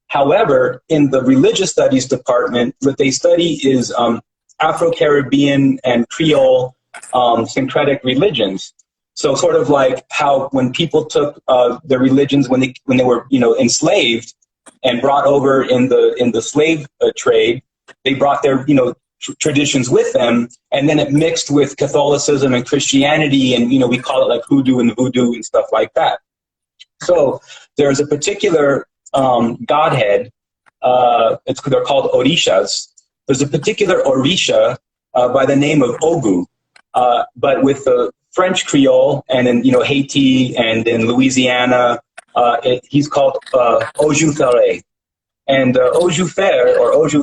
However, in the religious studies department, what they study is Afro-Caribbean and Creole syncretic religions. So sort of like how when people took their religions when they were enslaved and brought over in the slave trade, they brought their traditions with them, and then it mixed with Catholicism and Christianity, and we call it like hoodoo and voodoo and stuff like that. So there's a particular godhead. They're called orishas. There's a particular orisha by the name of Ogu, but with the French Creole and in Haiti and in Louisiana He's called Oju. And Oju or Oju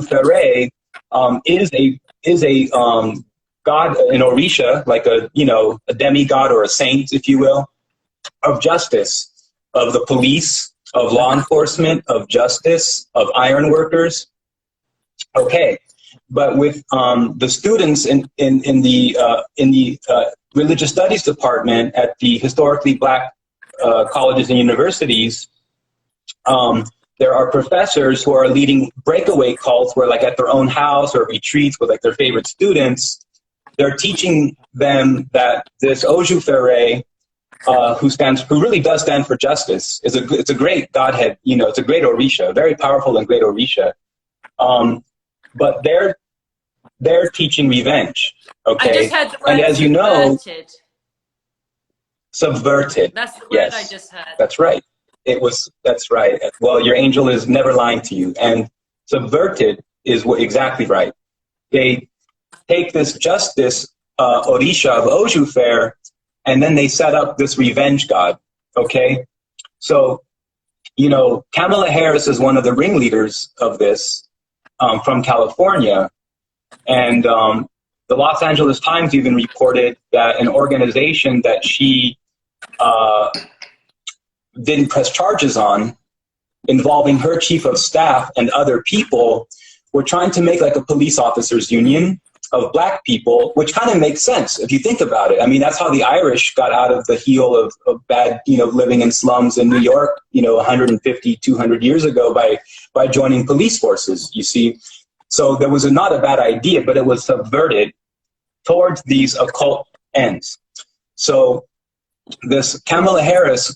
is a god in Orisha, like a demigod or a saint, if you will, of justice, of the police, of law enforcement, of justice, of iron workers. Okay, but with the students in the religious studies department at the historically black colleges and universities, there are professors who are leading breakaway cults where, like, at their own house or retreats with like their favorite students, they're teaching them that this Oju, who really does stand for justice, it's a great godhead, it's a great Orisha, very powerful and great Orisha. But they're teaching revenge. Okay, I just heard the word and as you know, subverted. That's the word. Yes, I just heard. That's right. That's right. Well, your angel is never lying to you. And subverted is exactly right. They take this justice, Orisha of Oju, and then they set up this revenge god. Okay? So, Kamala Harris is one of the ringleaders of this from California. And the Los Angeles Times even reported that an organization that she didn't press charges on, involving her chief of staff and other people, were trying to make like a police officers union of black people, which kind of makes sense if you think about it. I mean, that's how the Irish got out of the heel of bad, living in slums in New York, 150, 200 years ago by joining police forces, you see. So there was not a bad idea, but it was subverted towards these occult ends. So this Kamala Harris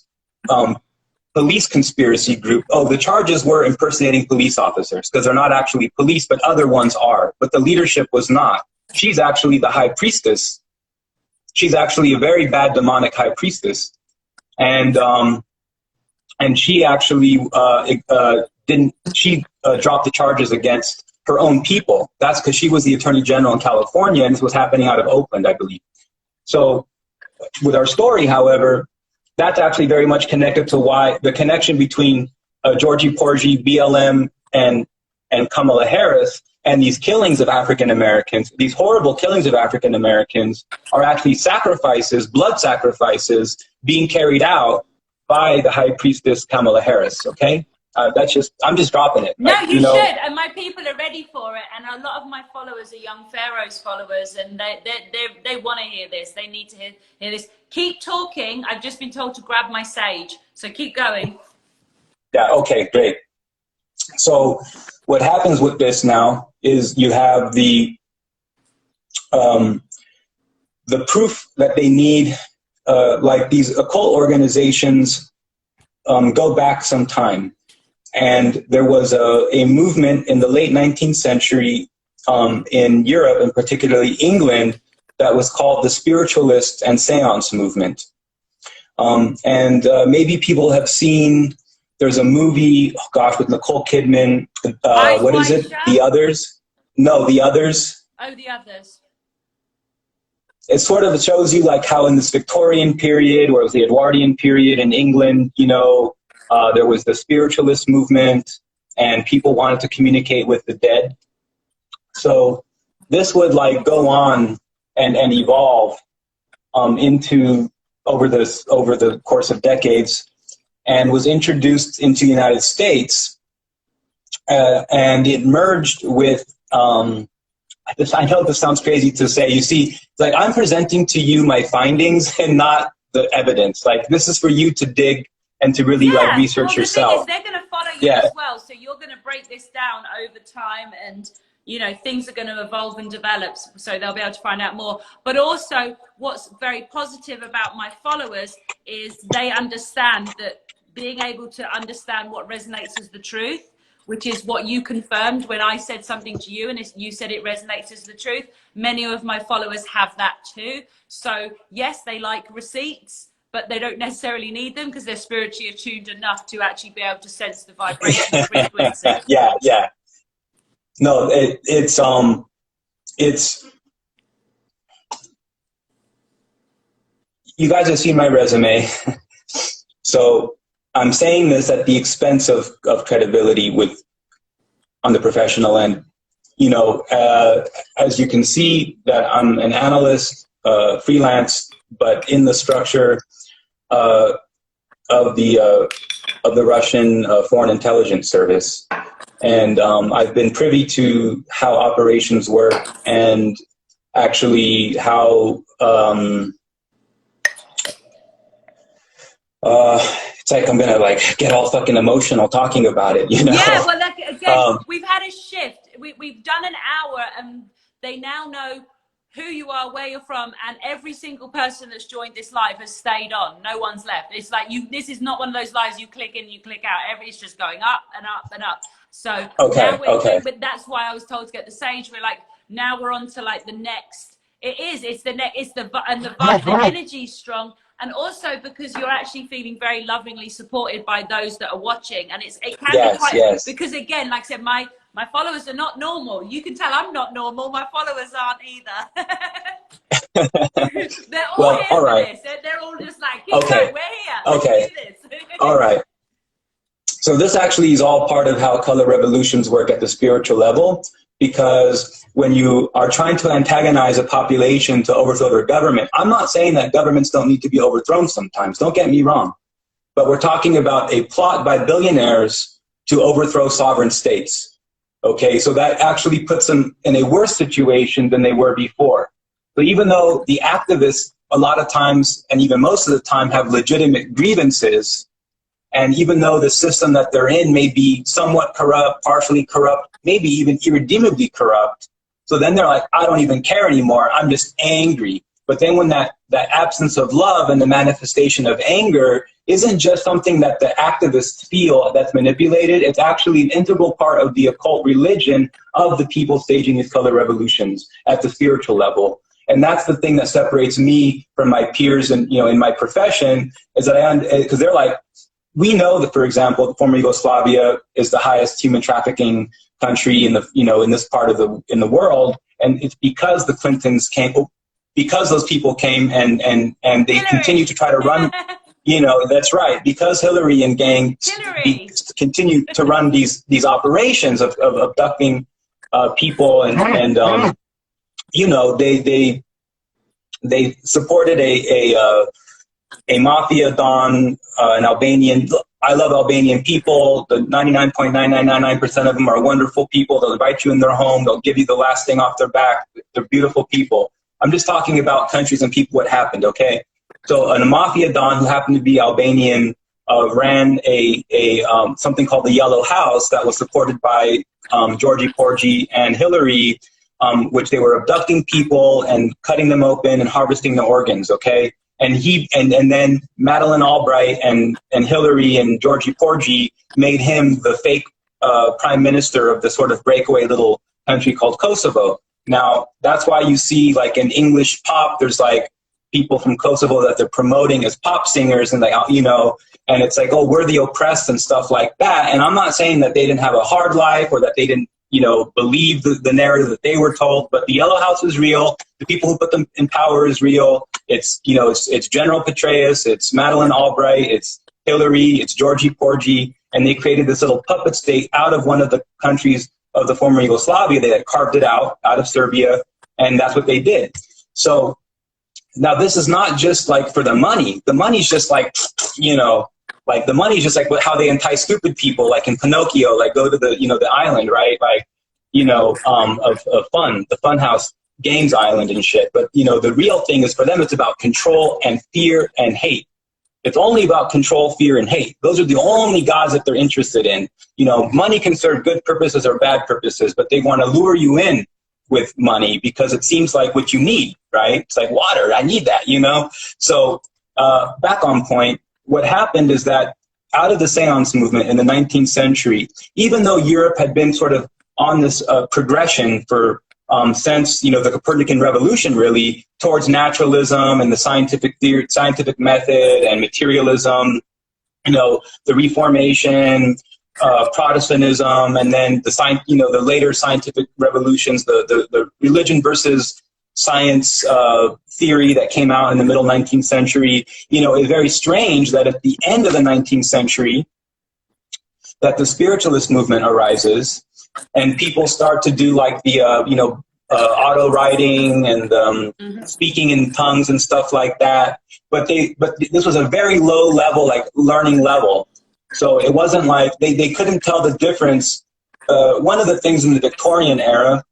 police conspiracy group, the charges were impersonating police officers because they're not actually police, but other ones are. But the leadership was not. She's actually the high priestess. She's actually a very bad demonic high priestess. And she actually dropped the charges against her own people. That's because she was the attorney general in California, and this was happening out of Oakland, I believe. So with our story, however, that's actually very much connected to why the connection between Georgie Porgy, BLM, and Kamala Harris, and these killings of African Americans, these horrible killings of African Americans, are actually sacrifices, blood sacrifices, being carried out by the high priestess Kamala Harris. Okay, I'm just dropping it. No, you should, and my people are ready for it. And a lot of my followers are young Pharaoh's followers, and they want to hear this. They need to hear this. Keep talking. I've just been told to grab my sage, so keep going. Yeah. Okay. Great. So what happens with this now is you have the proof that they need, like these occult organizations go back some time. And there was a movement in the late 19th century in Europe, and particularly England, that was called the Spiritualist and Seance movement. Maybe people have seen, there's a movie, with Nicole Kidman. What is it? The Others? No, The Others. Oh, The Others. It sort of shows you like how in this Victorian period, or it was the Edwardian period in England, there was the spiritualist movement, and people wanted to communicate with the dead. So this would like go on and evolve into over the course of decades, and was introduced into the United States, and it merged with. I know this sounds crazy to say. You see, like, I'm presenting to you my findings and not the evidence. Like, this is for you to dig and to really like research yourself. Thing is, they're going to follow you as well. So you're going to break this down over time, and things are going to evolve and develop. So they'll be able to find out more. But also, what's very positive about my followers is they understand that being able to understand what resonates as the truth, which is what you confirmed when I said something to you and you said it resonates as the truth. Many of my followers have that too. So yes, they like receipts, but they don't necessarily need them because they're spiritually attuned enough to actually be able to sense the vibration frequency. Yeah. No, it's you guys have seen my resume. So I'm saying this at the expense of credibility on the professional end. You know, as you can see, that I'm an analyst, freelance, but in the structure of the Russian Foreign Intelligence Service, and I've been privy to how operations work and actually how it's like I'm gonna like get all fucking emotional talking about it, you know? Yeah, well, like, again, we've had a shift. We've done an hour, and they now know who you are, where you're from, and every single person that's joined this live has stayed on. No one's left. It's like this is not one of those lives you click in, you click out. It's just going up and up and up. So now but that's why I was told to get the sage. We're like, now we're on to like the next. It's the energy's strong. And also because you're actually feeling very lovingly supported by those that are watching. And it can be quite, because again, like I said, my followers are not normal. You can tell I'm not normal. My followers aren't either. They're all here for this. They're all just like, keep going, we're here. Let's do this. All right. So this actually is all part of how color revolutions work at the spiritual level, because when you are trying to antagonize a population to overthrow their government, I'm not saying that governments don't need to be overthrown sometimes, don't get me wrong, but we're talking about a plot by billionaires to overthrow sovereign states. Okay, so that actually puts them in a worse situation than they were before. So even though the activists a lot of times, and even most of the time, have legitimate grievances, and even though the system that they're in may be somewhat corrupt, partially corrupt, maybe even irredeemably corrupt, so then they're like, I don't even care anymore, I'm just angry. But then when that absence of love and the manifestation of anger isn't just something that the activists feel that's manipulated, it's actually an integral part of the occult religion of the people staging these color revolutions at the spiritual level. And that's the thing that separates me from my peers and, you know, in my profession, is that because they're like, we know that, for example, the former Yugoslavia is the highest human trafficking country in the, you know, in this part of the world, and it's because the Clintons came, because those people came and they Hillary. Continue to try to run, you know, that's right, because Hillary and gang continue to run these operations of abducting people and you know, they supported a mafia don, an Albanian. I love Albanian people. The 99.9999% of them are wonderful people. They'll invite you in their home. They'll give you the last thing off their back. They're beautiful people. I'm just talking about countries and people, what happened, okay? So a mafia don who happened to be Albanian ran something called the Yellow House that was supported by Georgie Porgy and Hillary, which they were abducting people and cutting them open and harvesting the organs, okay? And then Madeleine Albright and Hillary and Georgie Porgy made him the fake prime minister of the sort of breakaway little country called Kosovo. Now, that's why you see, like, in English pop, there's like people from Kosovo that they're promoting as pop singers, and they, you know, and it's like, oh, we're the oppressed and stuff like that. And I'm not saying that they didn't have a hard life or that they didn't, you know, believe the narrative that they were told, but the Yellow House is real. The people who put them in power is real. It's, you know, it's General Petraeus, it's Madeleine Albright, it's Hillary, it's Georgie Porgy, and they created this little puppet state out of one of the countries of the former Yugoslavia. They had carved it out of Serbia, and that's what they did. So now this is not just like for the money. The money's just like, you know, like the money's just like how they entice stupid people, like in Pinocchio, like go to the, you know, the island, right? Like, you know, of fun, the Funhouse Games Island and shit. But, you know, the real thing is for them, it's about control and fear and hate. It's only about control, fear, and hate. Those are the only gods that they're interested in. You know, money can serve good purposes or bad purposes, but they want to lure you in with money because it seems like what you need, right? It's like water. I need that, you know? So back on point, what happened is that out of the seance movement in the 19th century, even though Europe had been sort of on this progression for since, you know, the Copernican revolution, really, towards naturalism and the scientific method and materialism, you know, the Reformation, Protestantism, and then the later scientific revolutions, the religion versus science theory that came out in the middle 19th century. You know, it's very strange that at the end of the 19th century, that the spiritualist movement arises, and people start to do like the, auto writing and speaking in tongues and stuff like that. But this was a very low level, like learning level. So it wasn't like they couldn't tell the difference. One of the things in the Victorian era,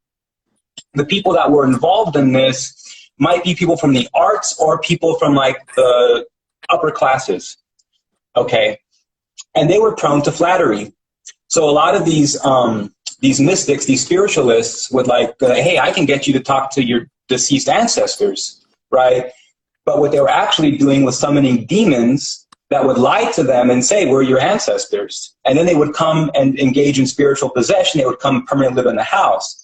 the people that were involved in this might be people from the arts or people from like the upper classes. Okay. And they were prone to flattery. So a lot of these mystics, these spiritualists would like, hey, I can get you to talk to your deceased ancestors, right? But what they were actually doing was summoning demons that would lie to them and say, we're your ancestors. And then they would come and engage in spiritual possession. They would come permanently live in the house.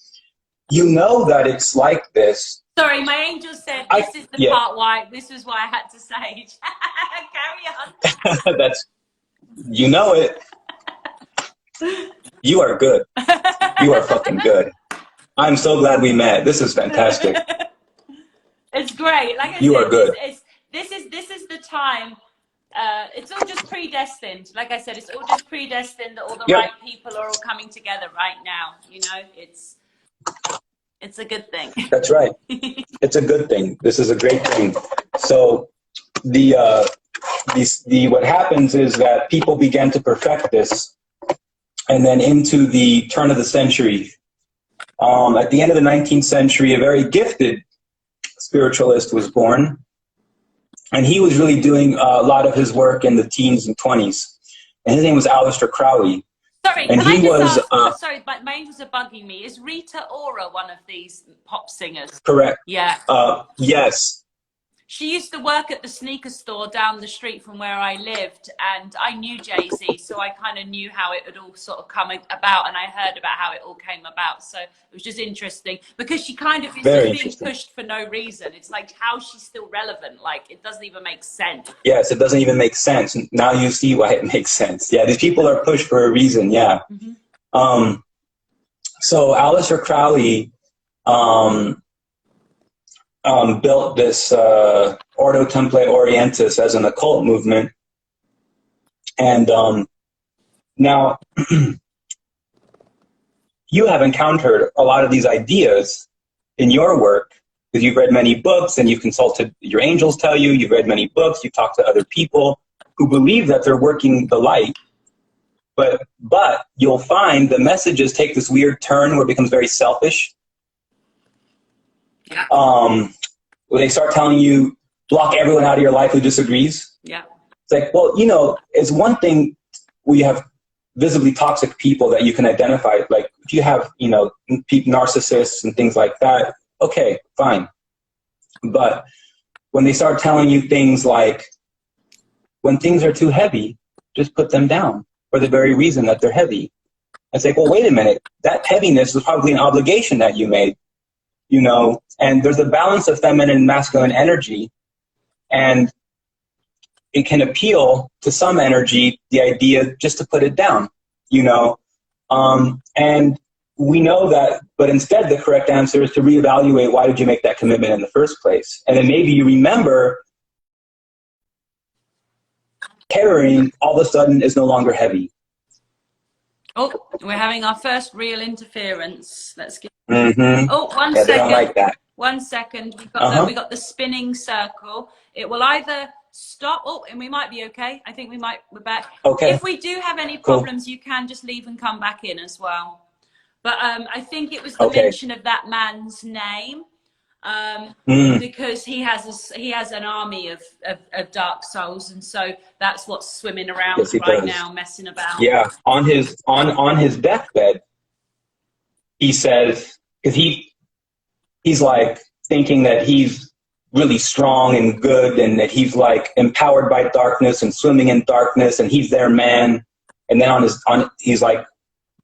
You know that it's like this. Sorry, my angel said this is the part why, this is why I had to say. Carry on. That's, you know it. You are good. You are fucking good. I'm so glad we met. This is fantastic. It's great. Like I you said, are good. This is the time. It's all just predestined. Like I said, it's all just predestined that all the right people are all coming together right now. You know, it's a good thing. That's right. It's a good thing. This is a great thing. So what happens is that people began to perfect this, and then into the turn of the century, at the end of the 19th century, a very gifted spiritualist was born, and he was really doing a lot of his work in the teens and 20s, and his name was Aleister Crowley. Sorry, and can I just ask, sorry, but my angels are bugging me. Is Rita Ora one of these pop singers? Correct. Yeah. Yes. She used to work at the sneaker store down the street from where I lived, and I knew Jay-Z, so I kind of knew how it had all sort of come about, and I heard about how it all came about. So it was just interesting, because she kind of is being pushed for no reason. It's like, how she's still relevant? Like, it doesn't even make sense. Yes, it doesn't even make sense. Now you see why it makes sense. Yeah, these people are pushed for a reason, yeah. So Aleister Crowley built this Ordo Templi Orientis as an occult movement. And now you have encountered a lot of these ideas in your work, because you've read many books and you've consulted, your angels tell you, you've read many books, you've talked to other people who believe that they're working the light. But you'll find the messages take this weird turn where it becomes very selfish. They start telling you, block everyone out of your life who disagrees. Yeah. It's like, well, you know, it's one thing where you have visibly toxic people that you can identify. Like, if you have, you know, narcissists and things like that, okay, fine. But when they start telling you things like, when things are too heavy, just put them down for the very reason that they're heavy. It's like, well, wait a minute. That heaviness was probably an obligation that you made. You know, and there's a balance of feminine and masculine energy, and it can appeal to some energy, the idea just to put it down, you know, and we know that, but instead the correct answer is to reevaluate, why did you make that commitment in the first place? And then maybe you remember carrying all of a sudden is no longer heavy. Oh, we're having our first real interference. Let's get. Oh, one second. They don't like that. 1 second. We got the spinning circle. It will either stop. Oh, and we might be okay. I think we're back. Okay. If we do have any problems, you can just leave and come back in as well. But I think it was the mention of that man's name. Because he has an army of dark souls, and so that's what's swimming around now, messing about. Yeah, on his deathbed, he says, because he's like thinking that he's really strong and good, and that he's like empowered by darkness and swimming in darkness, and he's their man. And then he's like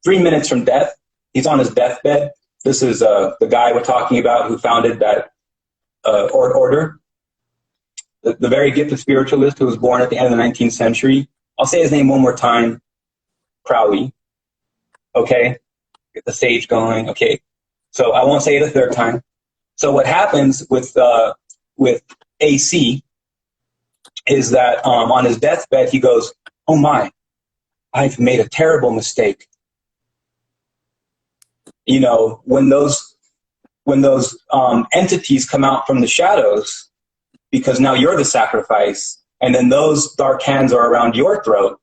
3 minutes from death, he's on his deathbed. This is the guy we're talking about who founded that order, the very gifted spiritualist who was born at the end of the 19th century. I'll say his name one more time, Crowley. Okay, get the stage going. Okay, so I won't say it a third time. So what happens with AC is that on his deathbed, he goes, "Oh my, I've made a terrible mistake." You know, when those entities come out from the shadows, because now you're the sacrifice, and then those dark hands are around your throat,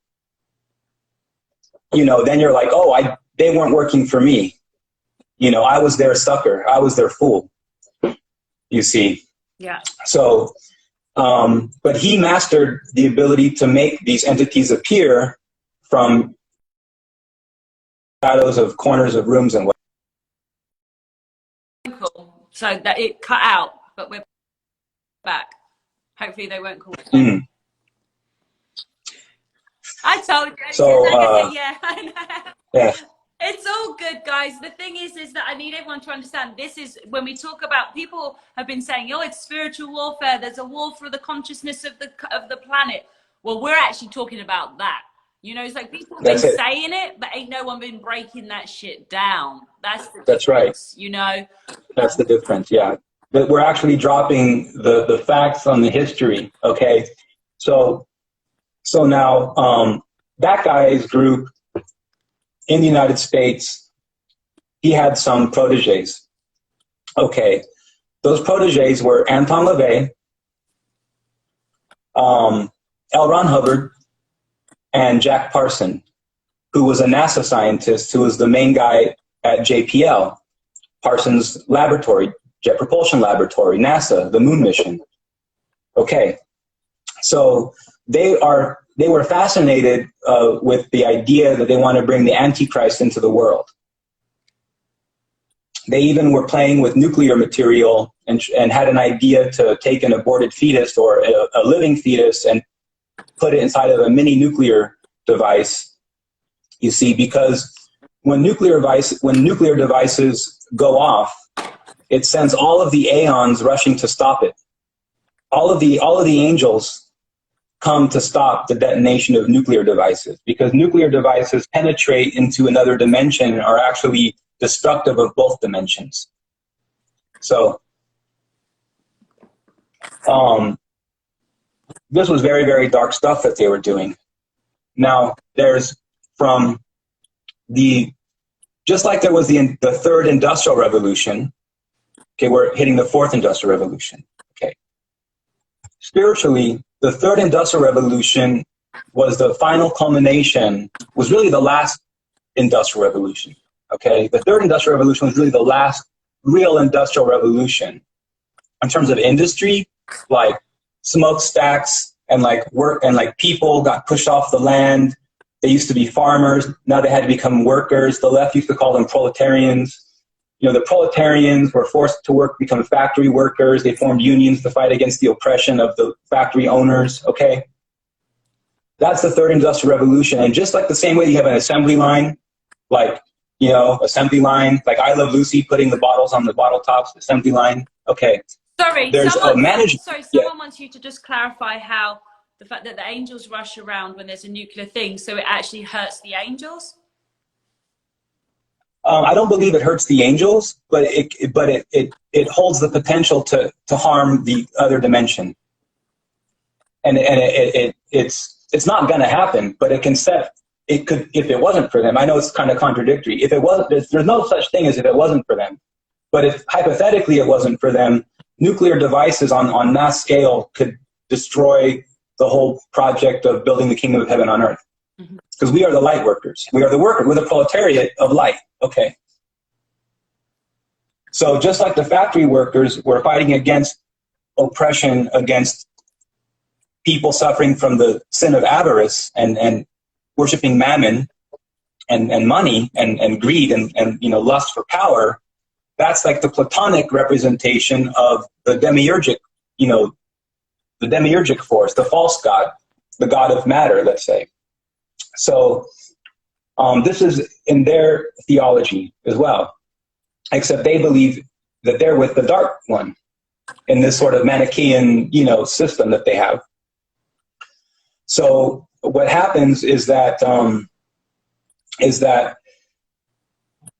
you know, then you're like, oh, they weren't working for me. You know, I was their sucker. I was their fool. You see? Yeah. So, but he mastered the ability to make these entities appear from shadows of corners of rooms and what. Cool. So that it cut out, but we're back. Hopefully they won't call. I told you. So, yeah, I know. Yeah. It's all good, guys. The thing is that I need everyone to understand this is when we talk about, people have been saying, oh, it's spiritual warfare. There's a war for the consciousness of the planet. Well, we're actually talking about that. You know, it's like people have been saying it, but ain't no one been breaking that shit down. That's the difference, right. You know? That's the difference, yeah. But we're actually dropping the facts on the history, okay? So now that guy's group in the United States, he had some proteges. Okay, those proteges were Anton LaVey, L. Ron Hubbard, and Jack Parson, who was a NASA scientist who was the main guy at JPL, Parsons Laboratory, Jet Propulsion Laboratory, NASA, the moon mission. Okay, so they were fascinated with the idea that they want to bring the Antichrist into the world. They even were playing with nuclear material and had an idea to take an aborted fetus or a living fetus and put it inside of a mini nuclear device. You see, because when nuclear devices go off, it sends all of the aeons rushing to stop it. All of the angels come to stop the detonation of nuclear devices, because nuclear devices penetrate into another dimension and are actually destructive of both dimensions. So this was very, very dark stuff that they were doing. Now, there's just like there was the third industrial revolution, okay, we're hitting the fourth industrial revolution, okay. Spiritually, the third industrial revolution was the final culmination, was really the last industrial revolution, okay? The third industrial revolution was really the last real industrial revolution. In terms of industry, like smokestacks and like work and like people got pushed off the land. They used to be farmers, now they had to become workers. The left used to call them proletarians. You know, the proletarians were forced to work, become factory workers. They formed unions to fight against the oppression of the factory owners, okay? That's the third industrial revolution. And just like the same way you have an assembly line, like, you know, assembly line, like I Love Lucy, putting the bottles on the bottle tops, assembly line, okay. Sorry, there's someone yeah. wants you to just clarify how the fact that the angels rush around when there's a nuclear thing, so it actually hurts the angels? I don't believe it hurts the angels, but it holds the potential to harm the other dimension. And it's not going to happen, but it could, if it wasn't for them. I know it's kind of contradictory. If it wasn't, there's no such thing as if it wasn't for them. But if hypothetically it wasn't for them, nuclear devices on mass scale could destroy the whole project of building the kingdom of heaven on earth. Because we are the light workers. We are the worker. We're the proletariat of light. Okay. So just like the factory workers were fighting against oppression, against people suffering from the sin of avarice and worshiping mammon and money and greed and you know, lust for power, that's like the Platonic representation of the demiurgic, you know, the demiurgic force, the false god, the god of matter, let's say. So this is in their theology as well, except they believe that they're with the dark one in this sort of Manichaean, you know, system that they have. So what happens is that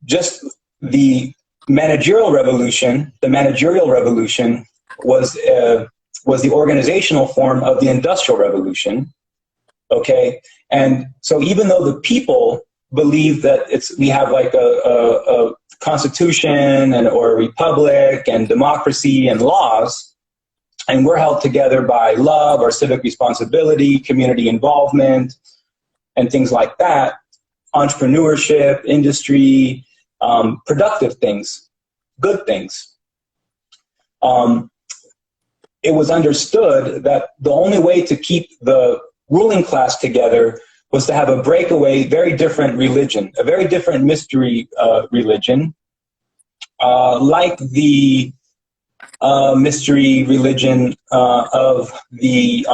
just the managerial revolution, the managerial revolution was the organizational form of the Industrial Revolution. Okay, and so even though the people believe that we have like a constitution or a republic and democracy and laws, and we're held together by love or civic responsibility, community involvement, and things like that, entrepreneurship, industry, productive things, good things. It was understood that the only way to keep the ruling class together was to have a breakaway, very different religion, a very different mystery religion, like the mystery religion of the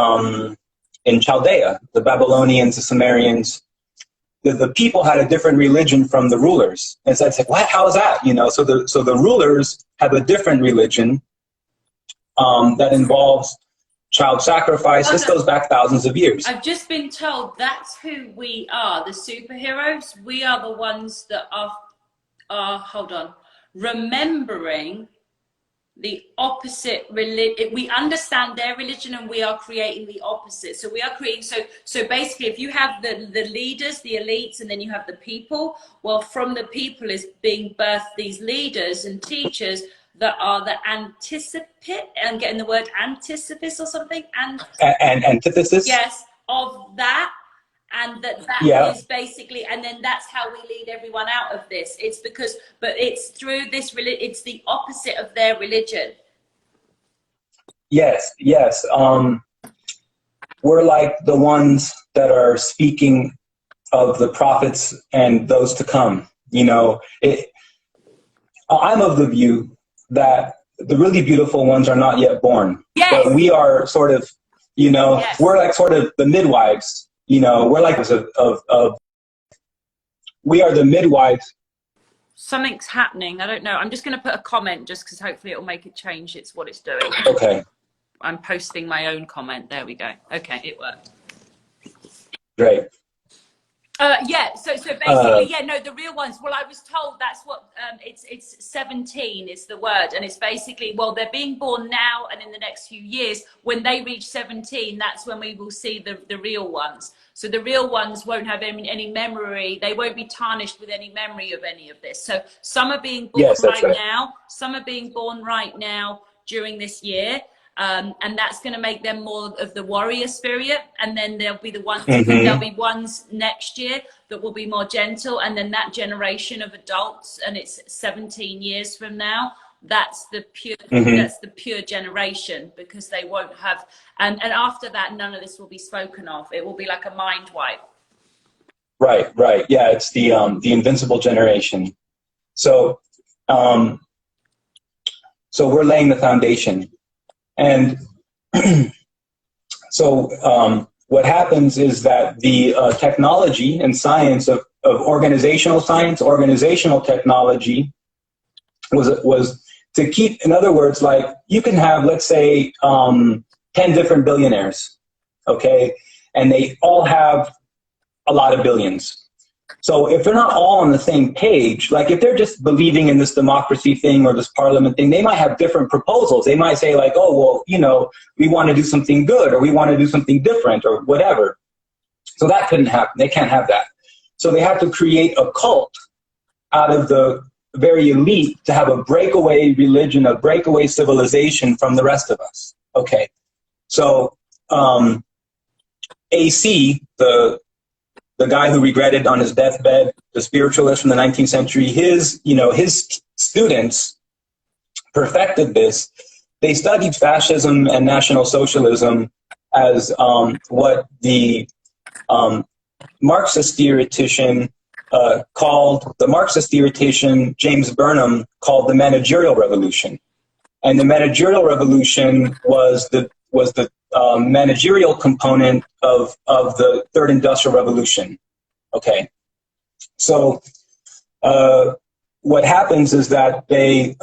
in Chaldea, the Babylonians, the Sumerians. The people had a different religion from the rulers. And so it's like, what? How is that? You know, so the rulers have a different religion that involves child sacrifice. This goes back thousands of years. I've just been told that's who we are, the superheroes. We are the ones that are hold on, remembering the opposite religion. We understand their religion and we are creating the opposite. So we are creating, so basically if you have the leaders, the elites, and then you have the people, well, from the people is being birthed these leaders and teachers that are the anticipate, I'm getting the word anticipus or something, and antithesis, yes, of that, and that is basically, and then that's how we lead everyone out of this. It's because, but it's through this religion, it's the opposite of their religion. Yes, yes. We're like the ones that are speaking of the prophets and those to come. You know, I'm of the view that the really beautiful ones are not yet born. Yes. But we are sort of, you know, yes. We're like sort of the midwives, you know, we're like we are the midwives. Something's happening. I don't know. I'm just going to put a comment just because hopefully it'll make it change. It's what it's doing. Okay. I'm posting my own comment. There we go. Okay, it worked. Great. Yeah, so basically, yeah, no, the real ones, well, I was told that's what, it's 17 is the word, and it's basically, well, they're being born now, and in the next few years, when they reach 17, that's when we will see the real ones. So the real ones won't have any memory, they won't be tarnished with any memory of any of this. So some are being born now, some are being born right now during this year. And that's going to make them more of the warrior spirit, and then there'll be the ones there'll be ones next year that will be more gentle, and then that generation of adults, and it's 17 years from now, that's the pure that's the pure generation, because they won't have, and after that none of this will be spoken of. It will be like a mind wipe. Right, yeah, it's the invincible generation. So so we're laying the foundation. And so what happens is that the technology and science of organizational science, organizational technology was to keep, in other words, like you can have, let's say, 10 different billionaires, okay? And they all have a lot of billions. So if they're not all on the same page, like if they're just believing in this democracy thing or this parliament thing, they might have different proposals. They might say like, oh, well, you know, we want to do something good, or we want to do something different, or whatever. So that couldn't happen. They can't have that. So they have to create a cult out of the very elite to have a breakaway religion, a breakaway civilization from the rest of us. Okay. So AC, the guy who regretted on his deathbed, the spiritualist from the 19th century, his students perfected this. They studied fascism and National Socialism as what the Marxist theoretician James Burnham called the managerial revolution. And the managerial revolution was the managerial component of the third industrial revolution. Okay, so what happens is that they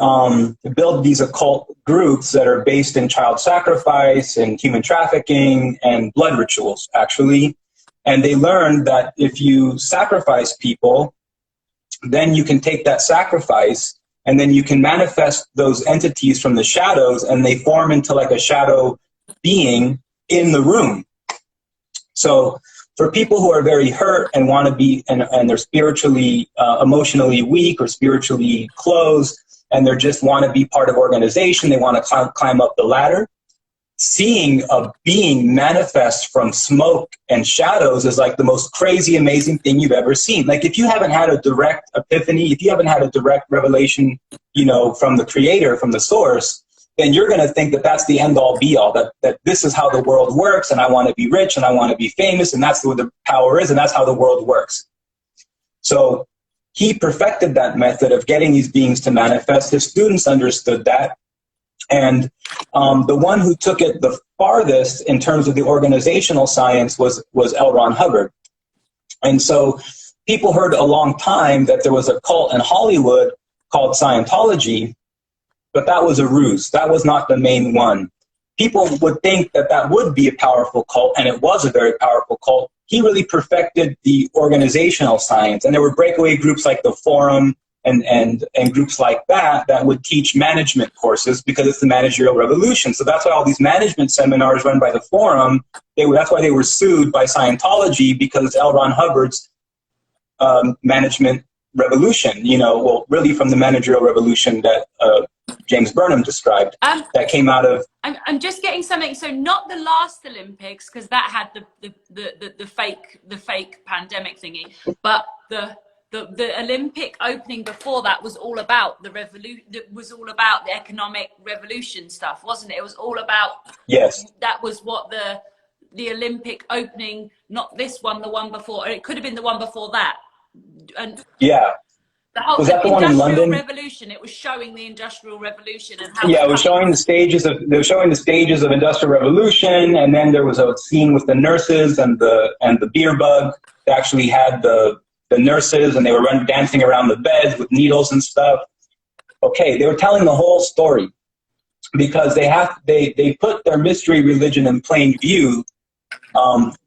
build these occult groups that are based in child sacrifice and human trafficking and blood rituals, actually. And they learn that if you sacrifice people, then you can take that sacrifice and then you can manifest those entities from the shadows, and they form into like a shadow being in the room. So for people who are very hurt and want to be, and they're spiritually, emotionally weak or spiritually closed, and they just want to be part of organization, they want to climb up the ladder, seeing a being manifest from smoke and shadows is like the most crazy, amazing thing you've ever seen. Like if you haven't had a direct epiphany, if you haven't had a direct revelation, you know, from the creator, from the source, then you're going to think that that's the end all be all, that this is how the world works, and I want to be rich and I want to be famous, and that's what the power is, and that's how the world works. So he perfected that method of getting these beings to manifest. His students understood that. And the one who took it the farthest in terms of the organizational science was L. Ron Hubbard. And so people heard a long time that there was a cult in Hollywood called Scientology, but that was a ruse. That was not the main one. People would think that that would be a powerful cult, and it was a very powerful cult. He really perfected the organizational science, and there were breakaway groups like the Forum and groups like that that would teach management courses, because it's the managerial revolution. So that's why all these management seminars run by the Forum, that's why they were sued by Scientology, because it's L. Ron Hubbard's management revolution, you know, well, really from the managerial revolution that James Burnham described, that came out of... I'm just getting something. So not the last Olympics, because that had the fake pandemic thingy, but the Olympic opening before that was all about the revolution. It was all about the economic revolution stuff, wasn't it? It was all about... Yes. That was what the Olympic opening, not this one, the one before, or it could have been the one before that. And yeah. The whole was that the one in London? Revolution. It was showing the Industrial Revolution and how. Yeah, it was showing the stages of. They were showing the stages of Industrial Revolution, and then there was a scene with the nurses and the beer bug. They actually had the nurses, and they were dancing around the beds with needles and stuff. Okay, they were telling the whole story because they put their mystery religion in plain view,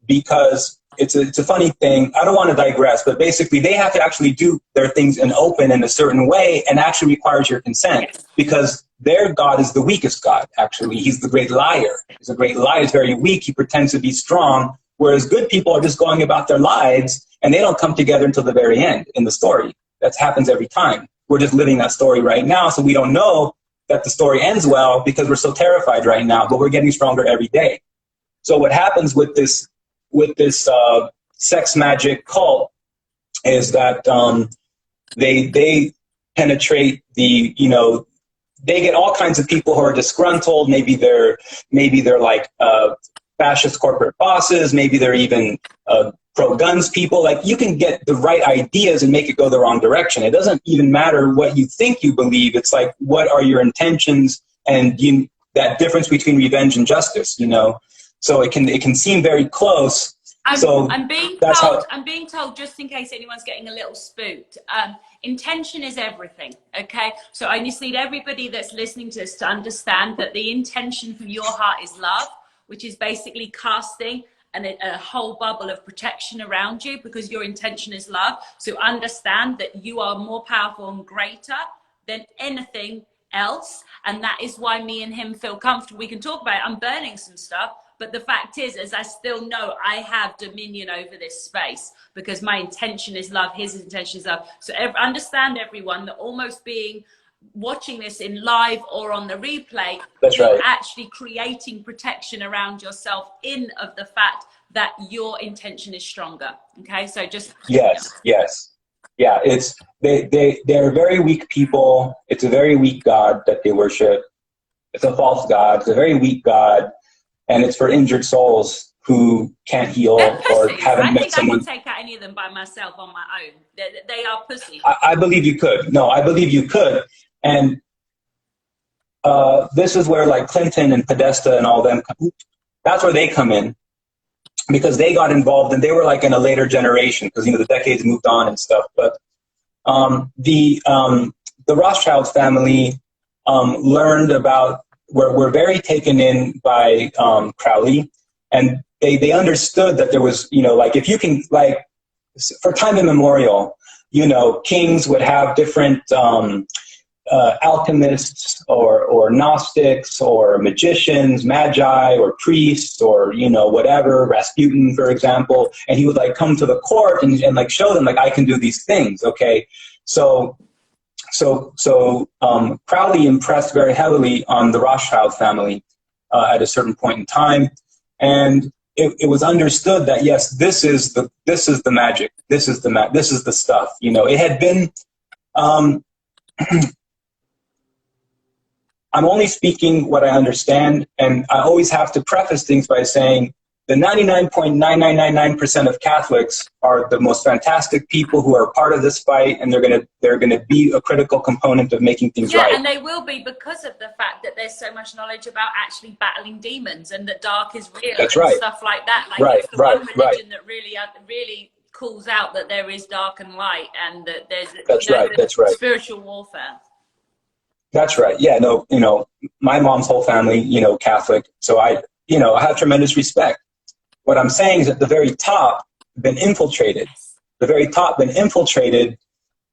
because. It's a funny thing. I don't want to digress, but basically they have to actually do their things in open in a certain way, and actually requires your consent, because their God is the weakest God, actually. He's the great liar. He's a great liar. He's very weak. He pretends to be strong, whereas good people are just going about their lives, and they don't come together until the very end in the story. That happens every time. We're just living that story right now, so we don't know that the story ends well because we're so terrified right now, but we're getting stronger every day. So what happens with this sex magic cult is that they penetrate the, you know, they get all kinds of people who are disgruntled. Maybe they're like fascist corporate bosses. Maybe they're even pro-guns people. Like, you can get the right ideas and make it go the wrong direction. It doesn't even matter what you think you believe. It's like, what are your intentions, and that difference between revenge and justice, you know? So it can seem very close. I'm being told, just in case anyone's getting a little spooked, intention is everything, okay? So I just need everybody that's listening to this to understand that the intention from your heart is love, which is basically casting a whole bubble of protection around you, because your intention is love. So understand that you are more powerful and greater than anything else. And that is why me and him feel comfortable. We can talk about it. I'm burning some stuff. But the fact is I still know I have dominion over this space, because my intention is love, his intention is love. So understand, everyone, that almost watching this in live or on the replay, you're actually creating protection around yourself of the fact that your intention is stronger. Okay, so just... Yes. Yeah, they're very weak people. It's a very weak God that they worship. It's a false God. It's a very weak God. And it's for injured souls who can't heal or haven't met someone. I can take out any of them by myself on my own. They are pussy. I believe you could. No, I believe you could. And this is where, like, Clinton and Podesta and all them, that's where they come in, because they got involved, and they were like in a later generation, because, you know, the decades moved on and stuff. But the Rothschild family learned about... Were very taken in by Crowley, and they understood that there was, you know, like, if you can, like, for time immemorial, you know, kings would have different alchemists or Gnostics or magicians, magi or priests or, you know, whatever, Rasputin, for example. And he would like come to the court and like show them like, I can do these things. Okay. So Crowley impressed very heavily on the Rothschild family at a certain point in time. And it was understood that, yes, this is the magic. This is the stuff, you know. It had been, I'm only speaking what I understand, and I always have to preface things by saying the 99.9999% of Catholics are the most fantastic people who are part of this fight, and they're gonna be a critical component of making things right. Yeah, and they will be because of the fact that there's so much knowledge about actually battling demons and that dark is real. That's and right. Stuff like that. Like right, it's the right, one religion right. that really calls out that there is dark and light, and that there's That's right. Spiritual warfare. That's right. Yeah, no, you know, my mom's whole family, you know, Catholic. So I have tremendous respect. What I'm saying is at the very top, been infiltrated. The very top been infiltrated,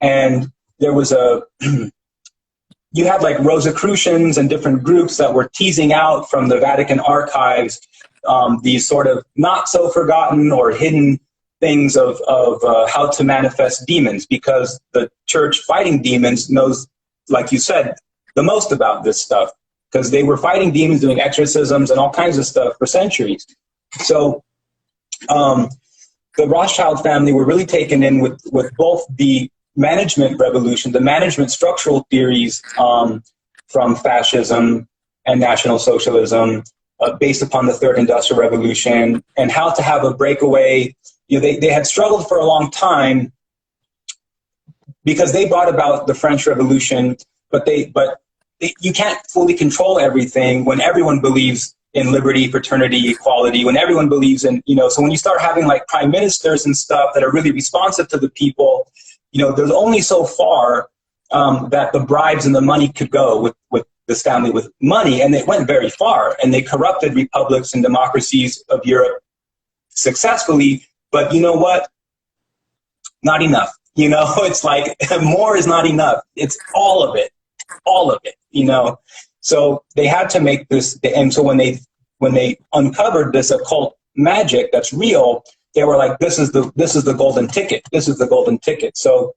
and there was you had like Rosicrucians and different groups that were teasing out from the Vatican archives these sort of not so forgotten or hidden things of how to manifest demons, because the church fighting demons knows, like you said, the most about this stuff, because they were fighting demons, doing exorcisms and all kinds of stuff for centuries. So the Rothschild family were really taken in with both the management revolution, the management structural theories from fascism and National Socialism based upon the Third Industrial Revolution, and how to have a breakaway. You know, they had struggled for a long time because they brought about the French Revolution, but you can't fully control everything when everyone believes in liberty, fraternity, equality, when everyone believes in, you know, so when you start having like prime ministers and stuff that are really responsive to the people, you know, there's only so far that the bribes and the money could go with this family with money, and they went very far, and they corrupted republics and democracies of Europe successfully. But you know what? Not enough. You know, it's like more is not enough. It's all of it, you know. So they had to make this, and so when they uncovered this occult magic that's real, they were like, this is the golden ticket. This is the golden ticket. So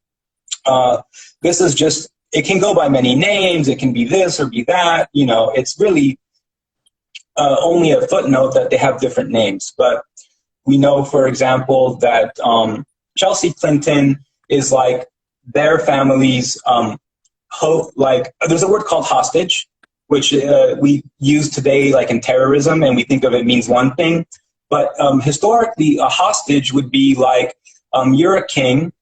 this is just, it can go by many names. It can be this or be that. You know, it's really only a footnote that they have different names. But we know, for example, that Chelsea Clinton is like their family's like, there's a word called hostage, which we use today like in terrorism, and we think of it means one thing. But historically, a hostage would be like, you're a king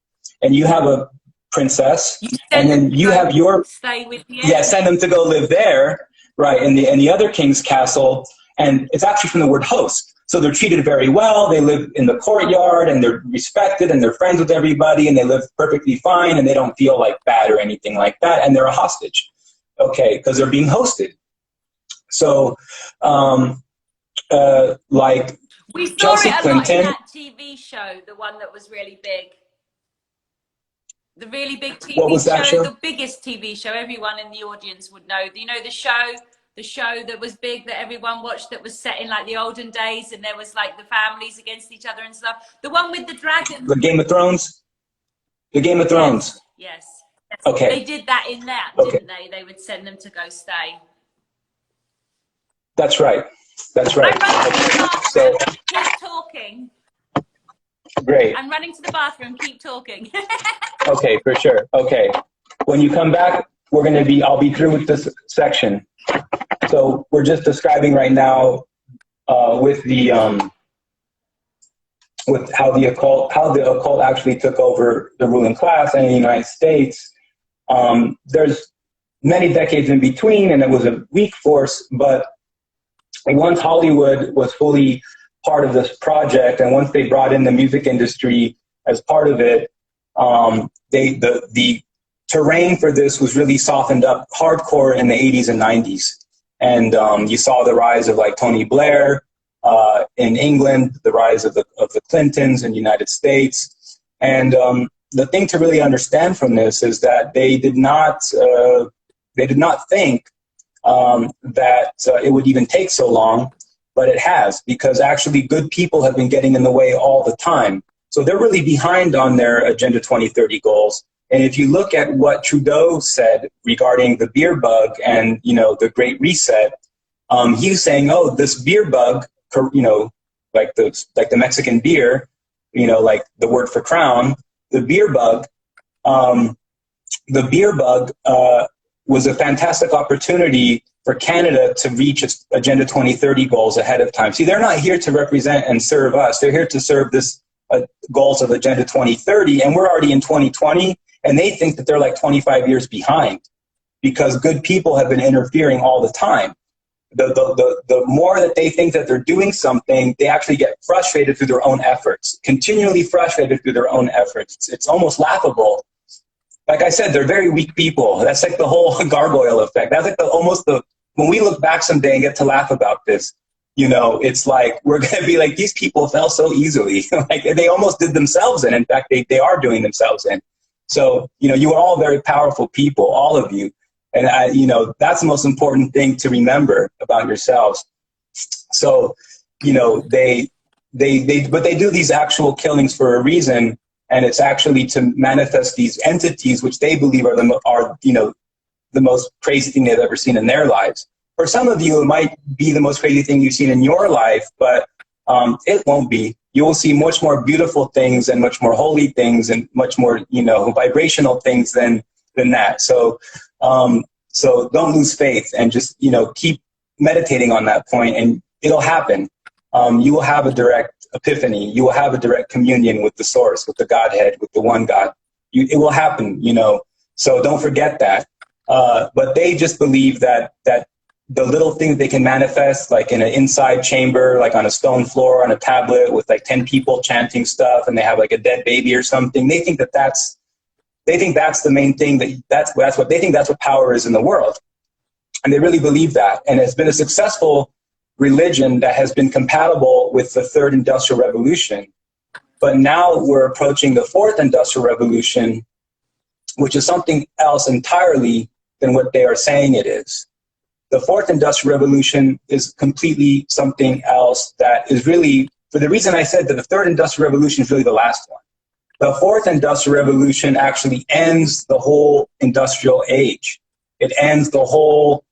and you have a princess, and then you have your, stay with you. Yeah, send them to go live there, right, in the other king's castle. And it's actually from the word host. So they're treated very well. They live in the courtyard, and they're respected, and they're friends with everybody, and they live perfectly fine, and they don't feel like bad or anything like that. And they're a hostage, okay, because they're being hosted. So, like we saw Chelsea it a Clinton, lot in that TV show, the one that was really big. The really big TV what was that show? The biggest TV show. Everyone in the audience would know. You know the show that was big that everyone watched, that was set in like the olden days, and there was like the families against each other and stuff. The one with the dragon. The Game of Thrones? The Game of Thrones. Yes. Okay. They did that in that, didn't they? They would send them to go stay. That's right. That's right. I'm running to the bathroom. Keep talking. Great. I'm running to the bathroom. Keep talking. Okay, for sure. Okay. When you come back, I'll be through with this section. So we're just describing right now with how the occult actually took over the ruling class in the United States. There's many decades in between, and it was a weak force, but once Hollywood was fully part of this project, and once they brought in the music industry as part of it, the terrain for this was really softened up hardcore in the 80s and 90s. And you saw the rise of like Tony Blair in England, the rise of the Clintons in the United States. And the thing to really understand from this is that they did not They did not think that it would even take so long, but it has, because actually good people have been getting in the way all the time. So they're really behind on their Agenda 2030 goals. And if you look at what Trudeau said regarding the beer bug and, you know, the Great Reset, he's saying, oh, this beer bug, you know, like the Mexican beer, you know, like the word for crown, the beer bug was a fantastic opportunity for Canada to reach its Agenda 2030 goals ahead of time. See, they're not here to represent and serve us. They're here to serve this goals of Agenda 2030, and we're already in 2020, and they think that they're like 25 years behind because good people have been interfering all the time. The more that they think that they're doing something, they actually get frustrated through their own efforts, continually frustrated through their own efforts. It's almost laughable. Like I said, they're very weak people. That's like the whole gargoyle effect. That's like when we look back someday and get to laugh about this, you know, it's like, we're going to be like, these people fell so easily. Like they almost did themselves in. In fact, they are doing themselves in. So, you know, you are all very powerful people, all of you. And you know, that's the most important thing to remember about yourselves. So, you know, but they do these actual killings for a reason. And it's actually to manifest these entities, which they believe are you know, the most crazy thing they've ever seen in their lives. For some of you, it might be the most crazy thing you've seen in your life, but it won't be. You will see much more beautiful things and much more holy things and much more, you know, vibrational things than that. So don't lose faith and just, you know, keep meditating on that point, and it'll happen. You will have a direct epiphany. You will have a direct communion with the source, with the Godhead, with the one God. It will happen, you know. So don't forget that. But they just believe that the little things they can manifest, like in an inside chamber, like on a stone floor, on a tablet with like 10 people chanting stuff, and they have like a dead baby or something. They think that's the main thing. That's what they think. That's what power is in the world, and they really believe that. And it's been a successful religion that has been compatible with the third industrial revolution. But now we're approaching the fourth industrial revolution, which is something else entirely than what they are saying it is. The fourth industrial revolution is completely something else that is really, for the reason I said that the third industrial revolution is really the last one. The fourth industrial revolution actually ends the whole industrial age. It ends the whole,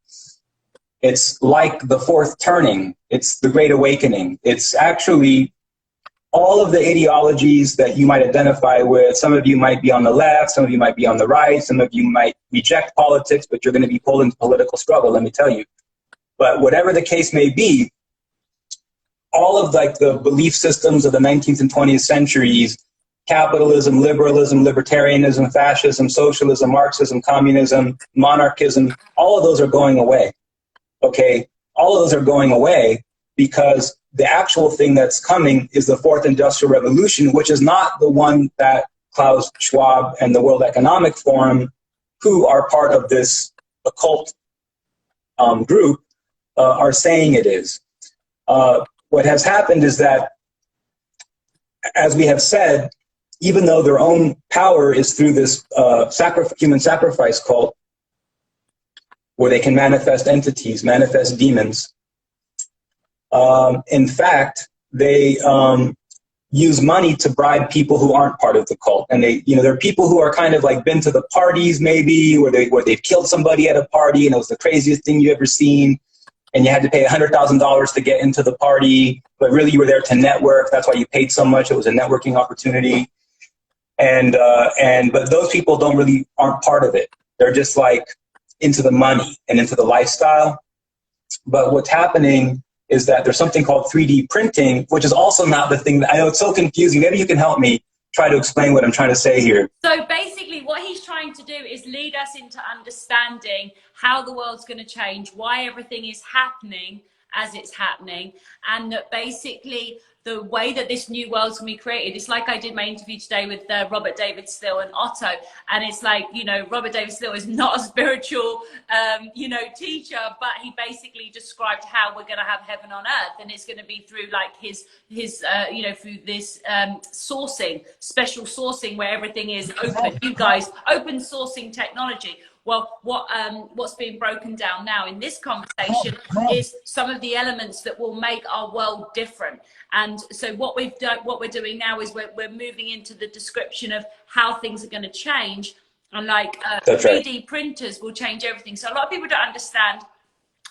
it's like the fourth turning. It's the Great Awakening. It's actually all of the ideologies that you might identify with. Some of you might be on the left, some of you might be on the right, some of you might reject politics, but you're going to be pulled into political struggle, let me tell you. But whatever the case may be, all of like the belief systems of the 19th and 20th centuries, capitalism, liberalism, libertarianism, fascism, socialism, Marxism, communism, monarchism, all of those are going away. Okay, all of those are going away because the actual thing that's coming is the fourth industrial revolution, which is not the one that Klaus Schwab and the World Economic Forum, who are part of this occult group, are saying it is. What has happened is that, as we have said, even though their own power is through this human sacrifice cult, where they can manifest entities, manifest demons, in fact, they use money to bribe people who aren't part of the cult. And there are people who are kind of like been to the parties maybe, where they've killed somebody at a party and it was the craziest thing you ever seen. And you had to pay $100,000 to get into the party, but really you were there to network. That's why you paid so much. It was a networking opportunity. But those people aren't part of it. They're just like into the money and into the lifestyle. But what's happening is that there's something called 3D printing, which is also not the thing. I know it's so confusing. Maybe you can help me try to explain what I'm trying to say here. So basically what he's trying to do is lead us into understanding how the world's going to change, why everything is happening as it's happening, and that basically the way that this new world's going to be created. It's like I did my interview today with Robert David Still and Otto, and it's like, Robert David Still is not a spiritual, teacher, but he basically described how we're going to have heaven on earth, and it's going to be through like his through this sourcing, special sourcing, where everything is open. You guys, open sourcing technology. Well, what's being broken down now in this conversation is some of the elements that will make our world different. And so what we're doing now is we're moving into the description of how things are going to change. And like 3D printers will change everything. So a lot of people don't understand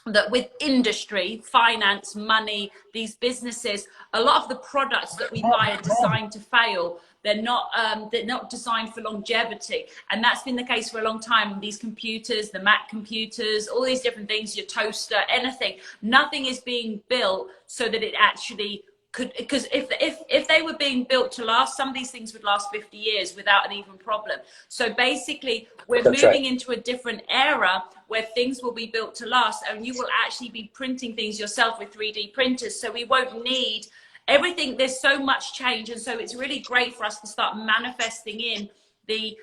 that with industry, finance, money, these businesses, a lot of the products that we buy are designed to fail. They're not designed for longevity. And that's been the case for a long time. These computers, the Mac computers, all these different things, your toaster, anything, nothing is being built so that it actually could, because if they were being built to last, some of these things would last 50 years without an even problem. So basically, we're moving into a different era where things will be built to last, and you will actually be printing things yourself with 3D printers. So we won't need everything. There's so much change, and so it's really great for us to start manifesting in the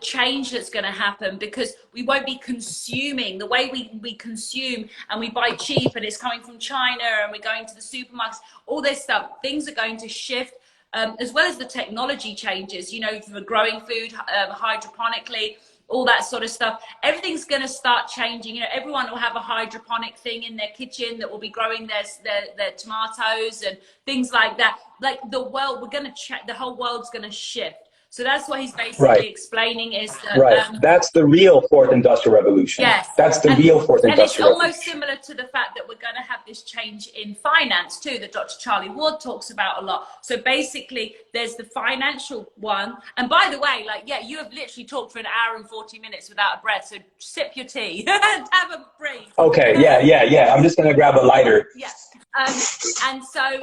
change that's going to happen, because we won't be consuming the way we consume, and we buy cheap and it's coming from China, and we're going to the supermarkets, all this stuff. Things are going to shift, as well as the technology changes, you know, for growing food hydroponically, all that sort of stuff. Everything's going to start changing. You know, everyone will have a hydroponic thing in their kitchen that will be growing their tomatoes and things like that. Like the world, we're going to check, the whole world's going to shift. So that's what he's basically explaining is that, that's the real fourth industrial revolution. Yes. That's the real fourth industrial revolution. And it's almost similar to the fact that we're going to have this change in finance too, that Dr. Charlie Ward talks about a lot. So basically there's the financial one. And by the way, like, yeah, you have literally talked for 1 hour and 40 minutes without a breath. So sip your tea and have a breathe. Okay. Yeah. I'm just going to grab a lighter. Yeah. And so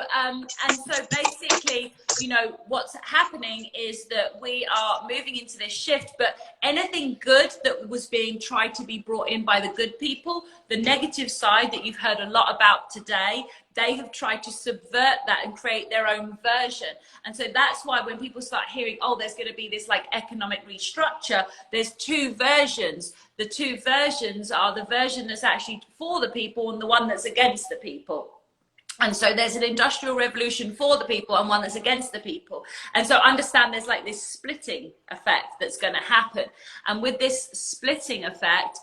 basically, you know, what's happening is that we are moving into this shift, but anything good that was being tried to be brought in by the good people, the negative side that you've heard a lot about today, they have tried to subvert that and create their own version. And so that's why when people start hearing, oh, there's going to be this like economic restructure, there's two versions. The two versions are the version that's actually for the people and the one that's against the people. And so there's an industrial revolution for the people and one that's against the people. And so understand there's like this splitting effect that's going to happen. And with this splitting effect,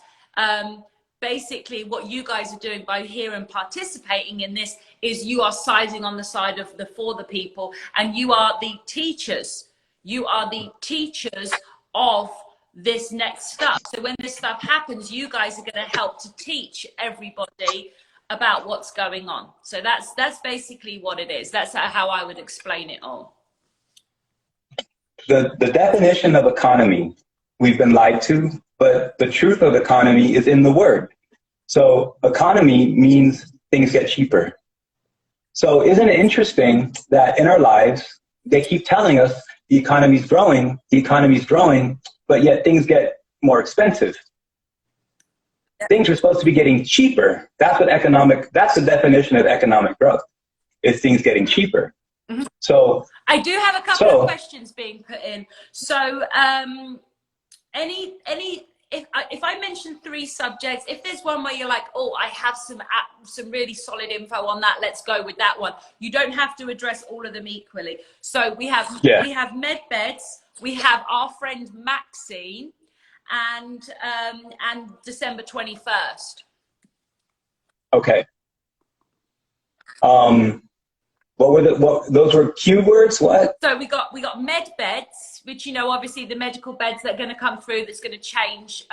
basically what you guys are doing by here and participating in this is you are siding on the side of the for the people, and you are the teachers. You are the teachers of this next stuff. So when this stuff happens, you guys are going to help to teach everybody about what's going on. So that's basically what it is. That's how I would explain it all. The definition of economy, we've been lied to, but the truth of economy is in the word. So economy means things get cheaper. So isn't it interesting that in our lives, they keep telling us the economy's growing, but yet things get more expensive. Things are supposed to be getting cheaper. That's the definition of economic growth, is things getting cheaper. Mm-hmm. So I do have a couple of questions being put in. So if I mention 3 subjects, if there's one where you're like, oh, I have some really solid info on that, let's go with that one. You don't have to address all of them equally. So we have med beds, we have our friend Maxine, and December 21st. Okay. Those were keywords? What? So we got med beds, which, you know, obviously the medical beds that are going to come through, that's going to change,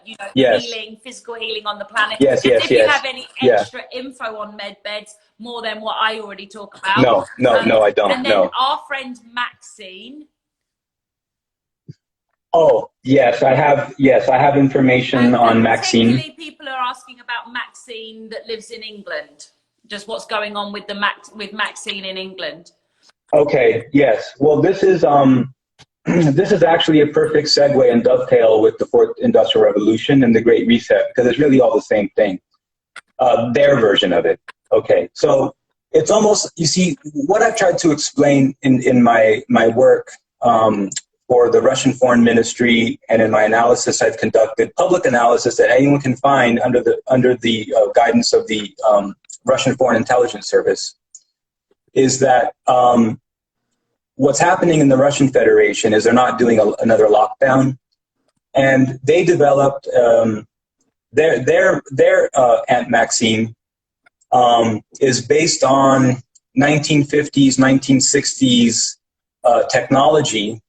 you know, healing, physical healing on the planet. If you have any extra info on med beds, more than what I already talk about. No, I don't. And then our friend Maxine. Oh, yes, I have information on Maxine. Particularly people are asking about Maxine that lives in England. Just what's going on with Maxine in England. Okay, yes. Well, this is actually a perfect segue and dovetail with the fourth industrial revolution and the Great Reset, because it's really all the same thing. Their version of it. Okay, so it's almost, you see, what I've tried to explain in my work for the Russian Foreign Ministry, and in my analysis I've conducted, public analysis that anyone can find under the guidance of the Russian Foreign Intelligence Service, is that what's happening in the Russian Federation is they're not doing another lockdown. and they developed their Aunt Maxine is based on 1950s, 1960s technology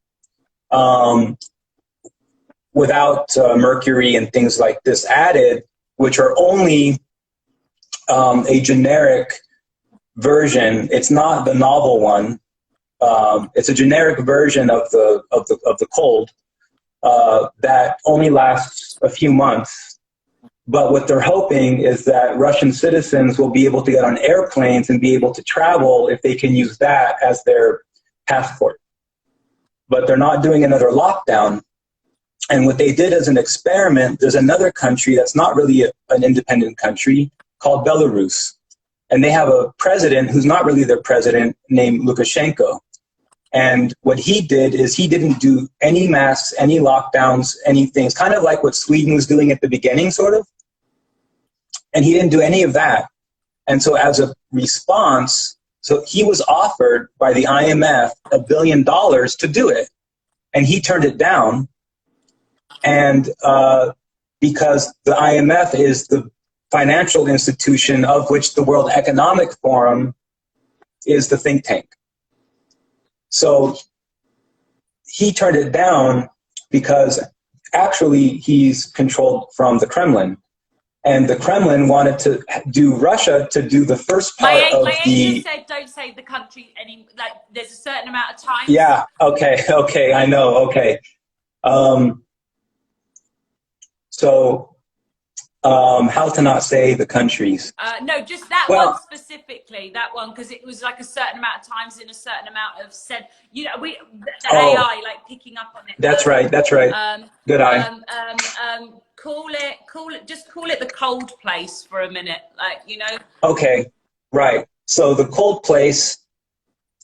without mercury and things like this added, which are only a generic version. It's not the novel one. It's a generic version of the cold that only lasts a few months. But what they're hoping is that Russian citizens will be able to get on airplanes and be able to travel if they can use that as their passport. But they're not doing another lockdown. And what they did as an experiment, there's another country that's not really an independent country called Belarus. And they have a president who's not really their president named Lukashenko. And what he did is he didn't do any masks, any lockdowns, anything. It's kind of like what Sweden was doing at the beginning, sort of. And he didn't do any of that. And so as a response, so he was offered by the IMF $1 billion to do it. And he turned it down. And because the IMF is the financial institution of which the World Economic Forum is the think tank. So he turned it down because actually he's controlled from the Kremlin. And the Kremlin wanted to do Russia to do the first part of my the... agent said don't say the country any, like there's a certain amount of time. Yeah, okay, I know, okay. How to not say the countries? No, just that one specifically, that one, because it was like a certain amount of times in a certain amount of said, you know, AI like picking up on it. That's right. Good eye. Just call it the cold place for a minute, like, you know. Okay, right. So the cold place,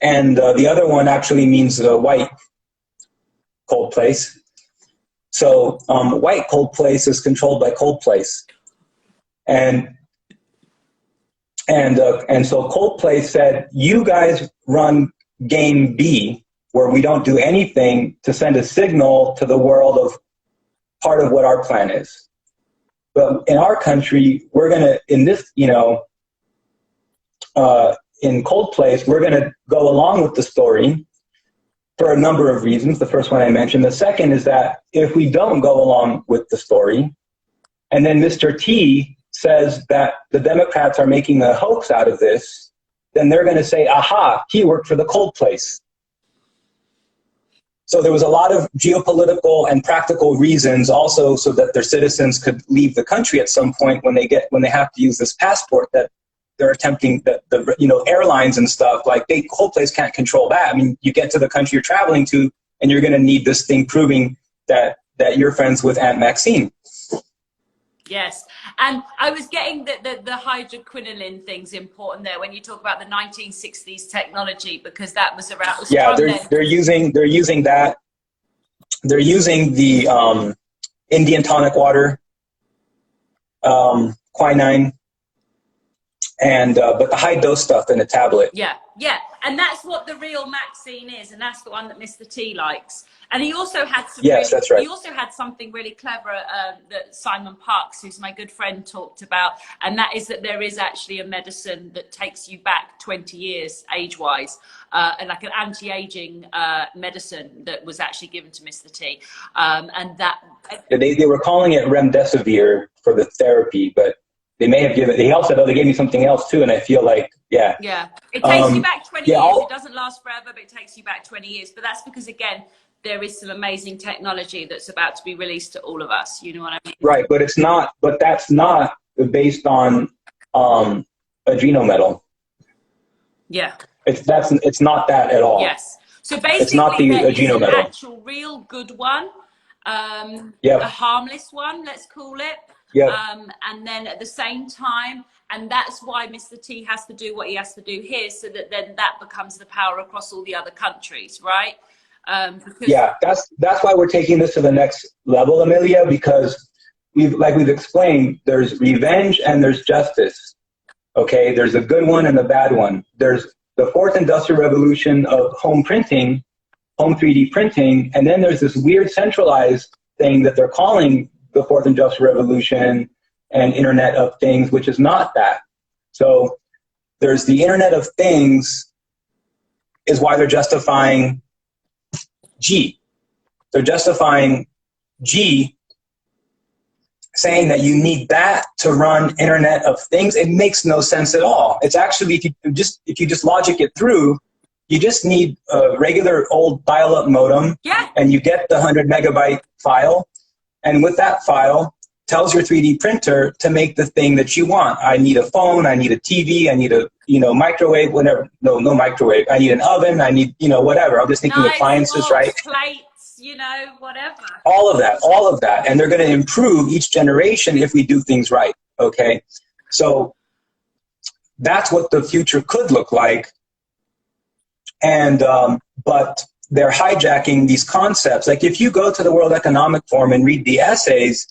and the other one actually means the white cold place. So white cold place is controlled by cold place. And so cold place said, you guys run game B, where we don't do anything to send a signal to the world of part of what our plan is. But in our country, we're going to, in this, you know, in cold place, we're going to go along with the story for a number of reasons. The first one I mentioned. The second is that if we don't go along with the story, and then Mr. T says that the Democrats are making a hoax out of this, then they're going to say, aha, he worked for the cold place. So there was a lot of geopolitical and practical reasons also so that their citizens could leave the country at some point when they have to use this passport that they're attempting, the you know, airlines and stuff, like cold place can't control that. I mean, you get to the country you're traveling to and you're going to need this thing proving that you're friends with Aunt Maxine. Yes, and I was getting the hydroquinone thing's important there when you talk about the 1960s technology, because that was around. Yeah, they're using that. They're using the Indian tonic water, quinine, and but the high dose stuff in a tablet. Yeah, and that's what the real Maxine is, and that's the one that Mr. T likes. And he also had some. Yes, that's right. He also had something really clever that Simon Parkes, who's my good friend, talked about, and that is that there is actually a medicine that takes you back 20 years age-wise, and like an anti-aging medicine that was actually given to Mr. T, and that. They were calling it remdesivir for the therapy, but they may have given. He also said, "Oh, they gave me something else too," and I feel like, yeah. Yeah, it takes you back 20 years. It doesn't last forever, but it takes you back 20 years. But that's because, again, there is some amazing technology that's about to be released to all of us. You know what I mean? Right, but it's not. But that's not based on adrenal metal. Yeah. It's not that at all. Yes. So basically, it's not the adrenal metal. Actual real good one, yep. A harmless one, let's call it. Yep. And then at the same time, and that's why Mr. T has to do what he has to do here, so that then that becomes the power across all the other countries, right? Yeah, that's why we're taking this to the next level, Amelia, because we've explained, there's revenge and there's justice. Okay, there's a good one and a bad one. There's the fourth industrial revolution of home printing, home 3D printing, and then there's this weird centralized thing that they're calling the fourth industrial revolution and Internet of Things, which is not that. So there's the Internet of Things is why they're justifying G. They're justifying G, saying that you need that to run Internet of Things. It makes no sense at all. It's actually, if you just logic it through, you just need a regular old dial-up modem, and you get the 100 megabyte file, and with that file, tells your 3D printer to make the thing that you want. I need a phone, I need a TV, I need a microwave, whatever. No microwave. I need an oven, I need, whatever. I'm just thinking appliances, right? Plates, whatever. All of that. And they're going to improve each generation if we do things right, okay? So that's what the future could look like. And, but they're hijacking these concepts. Like if you go to the World Economic Forum and read the essays,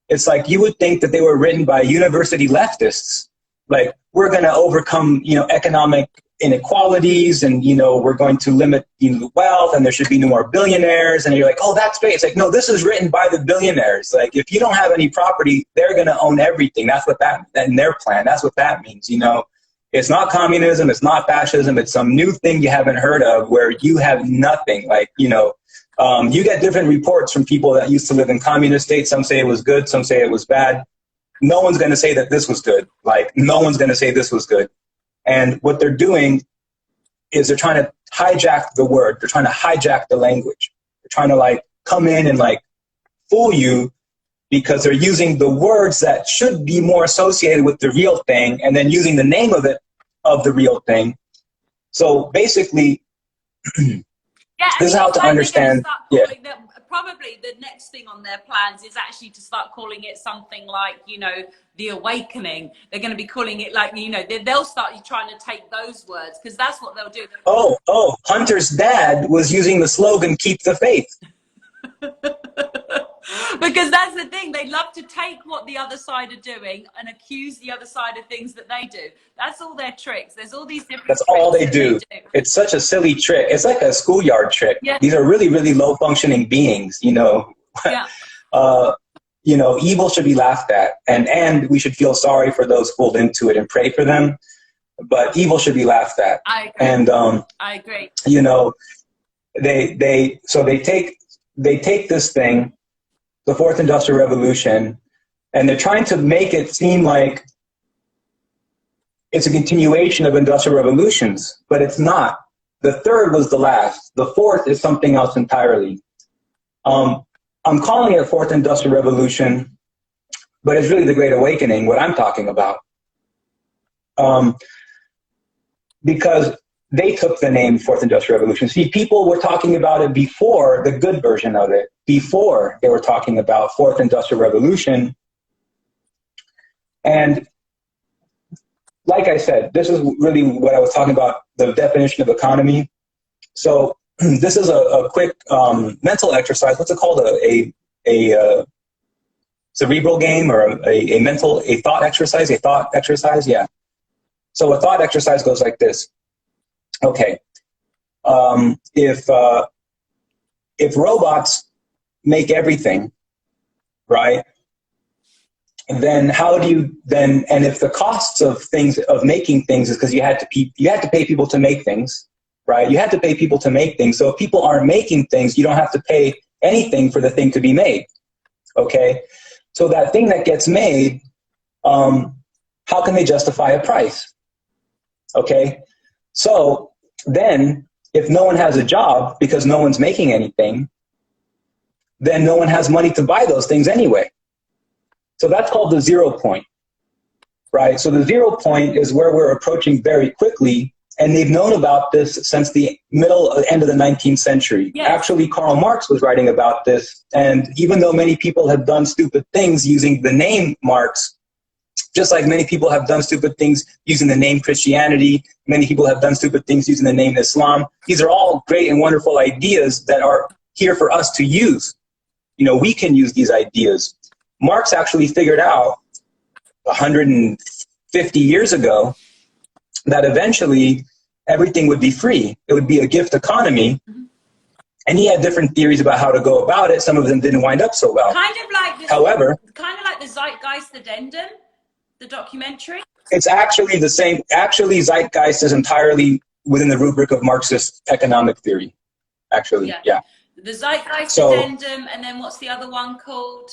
it's like you would think that they were written by university leftists. Like, we're going to overcome, economic inequalities, and, we're going to limit wealth, and there should be no more billionaires. And you're like, oh, that's great. It's like, no, this is written by the billionaires. Like, if you don't have any property, they're going to own everything. That's what that, in their plan, that's what that means, It's not communism, it's not fascism, it's some new thing you haven't heard of where you have nothing. Like, you get different reports from people that used to live in communist states. Some say it was good, some say it was bad. No one's going to say that this was good. Like, no one's going to say this was good. And what they're doing is they're trying to hijack the word. They're trying to hijack the language. They're trying to come in and fool you, because they're using the words that should be more associated with the real thing, and then using the name of the real thing. So basically, this is how to understand. Probably the next thing on their plans is actually to start calling it something like, the awakening. They're going to be calling it they'll start trying to take those words, because that's what they'll do. Oh, Hunter's dad was using the slogan, "Keep the faith." Because that's the thing, they love to take what the other side are doing and accuse the other side of things that they do. That's all their tricks. There's all these different That's all they do. It's such a silly trick. It's like a schoolyard trick. Yeah. These are really, really low functioning beings, Yeah. Evil should be laughed at, and we should feel sorry for those fooled into it and pray for them. But evil should be laughed at. I agree. And I agree. They take this thing, the fourth industrial revolution, and they're trying to make it seem like it's a continuation of industrial revolutions, but it's not. The third was the last. The fourth is something else entirely. I'm calling it a fourth industrial revolution, but it's really the Great Awakening, what I'm talking about. Because they took the name Fourth Industrial Revolution. See, people were talking about it before, the good version of it, before they were talking about Fourth Industrial Revolution. And like I said, this is really what I was talking about, the definition of economy. So this is a quick mental exercise. What's it called? A cerebral game, or a thought exercise? A thought exercise, yeah. So a thought exercise goes like this. Okay, if robots make everything, right, then how do you then? And if the costs of things, of making things, is because you had to pay people to make things, right? You had to pay people to make things. So if people aren't making things, you don't have to pay anything for the thing to be made. Okay, so that thing that gets made, how can they justify a price? Okay. So then, if no one has a job because no one's making anything, then no one has money to buy those things anyway. So that's called the 0 point, right? So the 0 point is where we're approaching very quickly, and they've known about this since the end of the 19th century. Yes. Actually, Karl Marx was writing about this, and even though many people have done stupid things using the name Marx, just like many people have done stupid things using the name Christianity, many people have done stupid things using the name Islam. These are all great and wonderful ideas that are here for us to use. We can use these ideas. Marx actually figured out 150 years ago that eventually everything would be free. It would be a gift economy. And he had different theories about how to go about it. Some of them didn't wind up so well. Kind of like this, However, kind of like the Zeitgeist Addendum, the documentary. it's actually the same. Actually, Zeitgeist is entirely within the rubric of Marxist economic theory. Actually, yeah. The Zeitgeist Addendum, and then what's the other one called?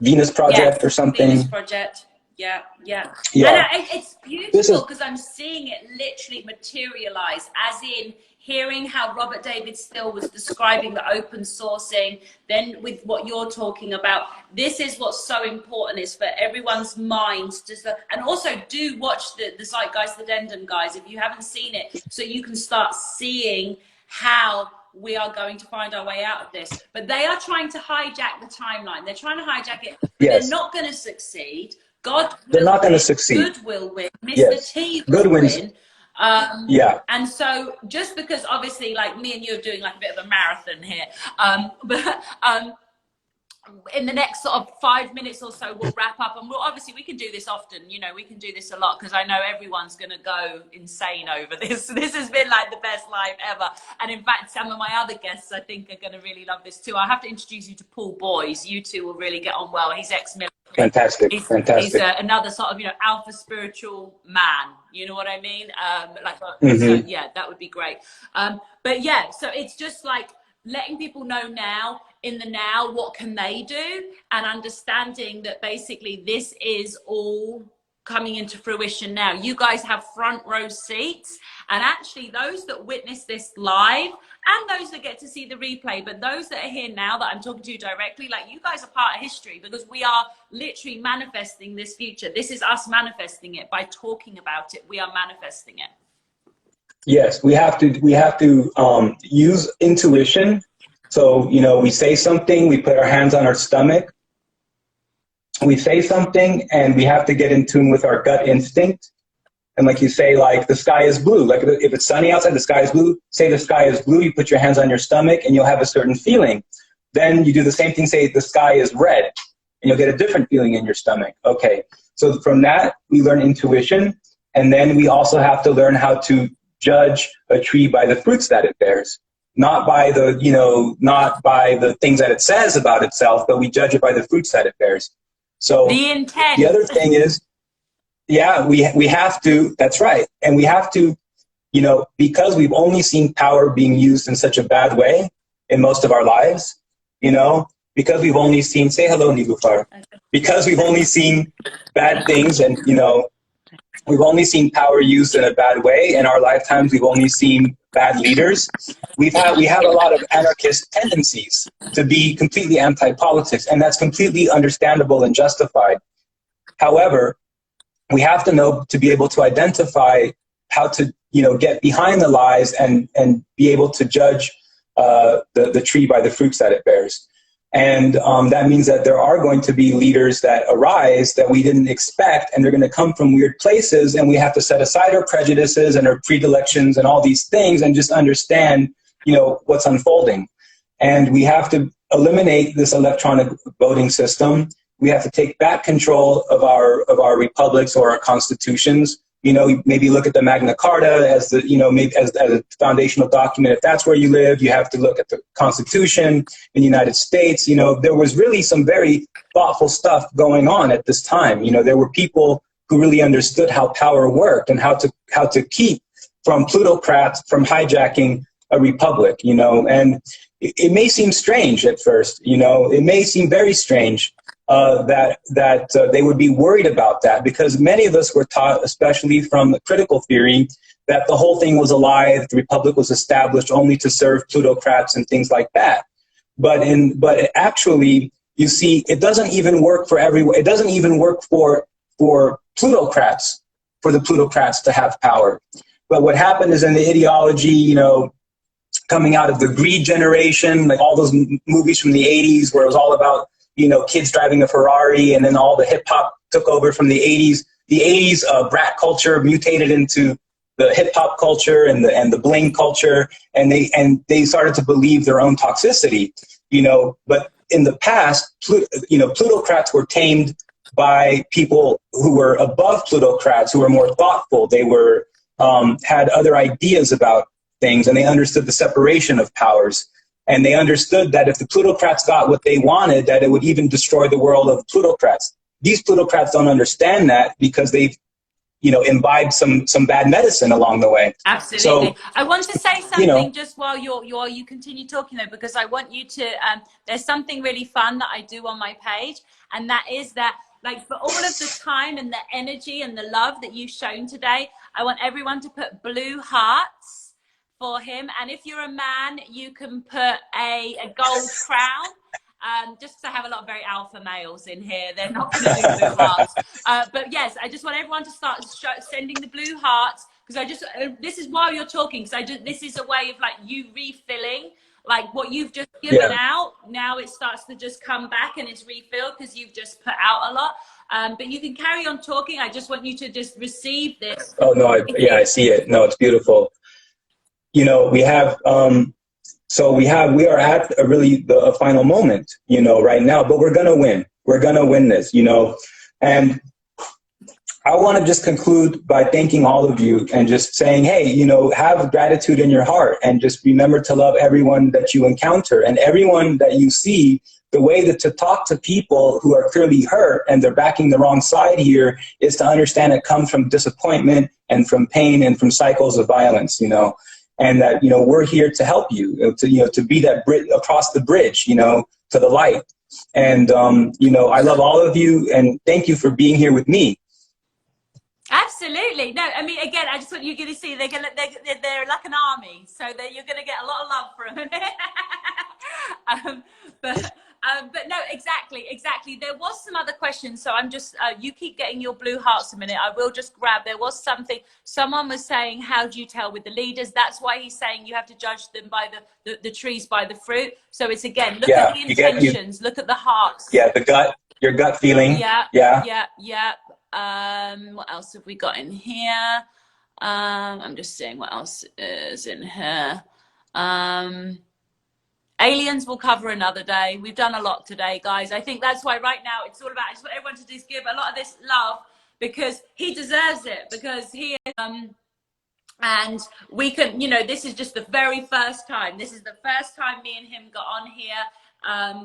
Venus Project or something. Venus Project. Yeah. And it's beautiful because I'm seeing it literally materialize, as in hearing how Robert David Still was describing the open sourcing, then with what you're talking about. This is what's so important, is for everyone's minds to, and also do watch the Zeitgeist Addendum, guys, if you haven't seen it, so you can start seeing how we are going to find our way out of this. But they are trying to hijack the timeline. They're trying to hijack it. But they're not going to succeed. They're not going to succeed. Good will win. Mr. T will win. And so just because obviously like me and you are doing like a bit of a marathon here, but in the next sort of 5 minutes or so we'll wrap up, and we can do this often, you know, we can do this a lot, because I know everyone's gonna go insane over this. This has been like the best live ever, and in fact some of my other guests I think are gonna really love this too. I have to introduce you to Paul Boyes. You two will really get on well. He's ex-military. Fantastic. He's another sort of, you know, alpha spiritual man, you know what I mean? So yeah, that would be great. But yeah, so it's just like letting people know now, in the now, what can they do, and understanding that basically this is all coming into fruition now. You guys have front row seats, and actually those that witness this live and those that get to see the replay, but those that are here now that I'm talking to directly, like, you guys are part of history, because we are literally manifesting this future. This is us manifesting it. By talking about it, we are manifesting it. Yes, we have to use intuition. So, you know, we say something, we put our hands on our stomach, we say something, and we have to get in tune with our gut instinct. And like you say, like, the sky is blue. Like, if it's sunny outside, the sky is blue. Say the sky is blue, you put your hands on your stomach, and you'll have a certain feeling. Then you do the same thing, say the sky is red, and you'll get a different feeling in your stomach. Okay, so from that, we learn intuition, and then we also have to learn how to judge a tree by the fruits that it bears. Not by the, you know, not by the things that it says about itself, but we judge it by the fruits that it bears. So the intent. The other thing is, yeah, we have to, that's right. And we have to, you know, because we've only seen power being used in such a bad way in most of our lives, you know, because we've only seen, say hello, Nilufar, because we've only seen bad things, and, you know, we've only seen power used in a bad way in our lifetimes. We've only seen bad leaders. We have a lot of anarchist tendencies to be completely anti-politics, and that's completely understandable and justified. However, we have to know, to be able to identify how to, you know, get behind the lies and be able to judge the tree by the fruits that it bears. And that means that there are going to be leaders that arise that we didn't expect, and they're going to come from weird places, and we have to set aside our prejudices and our predilections and all these things and just understand, you know, what's unfolding. And we have to eliminate this electronic voting system. We have to take back control of our republics or our constitutions. You know, maybe look at the Magna Carta as the, you know, maybe as a foundational document. If that's where you live, you have to look at the Constitution in the United States. You know, there was really some very thoughtful stuff going on at this time. You know, there were people who really understood how power worked and how to keep from plutocrats from hijacking a republic, you know. And it may seem strange at first, you know, it may seem very strange that they would be worried about that, because many of us were taught, especially from the critical theory, that the whole thing was a lie, that the republic was established only to serve plutocrats and things like that. But actually, you see, it doesn't even work for everyone. It doesn't even work for plutocrats, for the plutocrats to have power. But what happened is, in the ideology, you know, coming out of the greed generation, like all those movies from the 80s where it was all about, you know, kids driving a Ferrari, and then all the hip hop took over from the 80s. The 80s brat culture mutated into the hip hop culture and the bling culture, and they started to believe their own toxicity, you know. But in the past, you know, plutocrats were tamed by people who were above plutocrats, who were more thoughtful. They were had other ideas about things, and they understood the separation of powers. And they understood that if the plutocrats got what they wanted, that it would even destroy the world of plutocrats. These plutocrats don't understand that because they've, imbibed some bad medicine along the way. Absolutely. So, I want to say something just while you continue talking though, because I want you to, there's something really fun that I do on my page. And that is that, like, for all of the time and the energy and the love that you've shown today, I want everyone to put blue hearts for him. And if you're a man, you can put a gold crown. Just because I have a lot of very alpha males in here, they're not going to do blue hearts. But yes, I just want everyone to start sending the blue hearts, because this is while you're talking, because this is a way of like you refilling, like what you've just given out. Now it starts to just come back and it's refilled because you've just put out a lot. But you can carry on talking. I just want you to just receive this. Oh no, I see it. No, it's beautiful. We have. So we are at the final moment, right now, but we're going to win. We're going to win this, and I want to just conclude by thanking all of you and just saying, hey, have gratitude in your heart and just remember to love everyone that you encounter and everyone that you see. The way that to talk to people who are clearly hurt and they're backing the wrong side here is to understand it comes from disappointment and from pain and from cycles of violence, and that, we're here to help you, to be that bridge across the bridge, to the light. And, I love all of you and thank you for being here with me. Absolutely. No, I mean, again, I just want you to see they're like an army. So you're going to get a lot of love from them. But no, exactly. There was some other questions. So I'm just, you keep getting your blue hearts a minute. I will just grab, there was something, someone was saying, how do you tell with the leaders? That's why he's saying you have to judge them by the trees, by the fruit. So it's again, look at the intentions, look at the hearts. Yeah, your gut feeling. Yeah. What else have we got in here? I'm just seeing what else is in here. Aliens will cover another day. We've done a lot today, guys. I think that's why right now it's all about, I just want everyone to just give a lot of this love because he deserves it, because he and we can, this is just the very first time. This is the first time me and him got on here.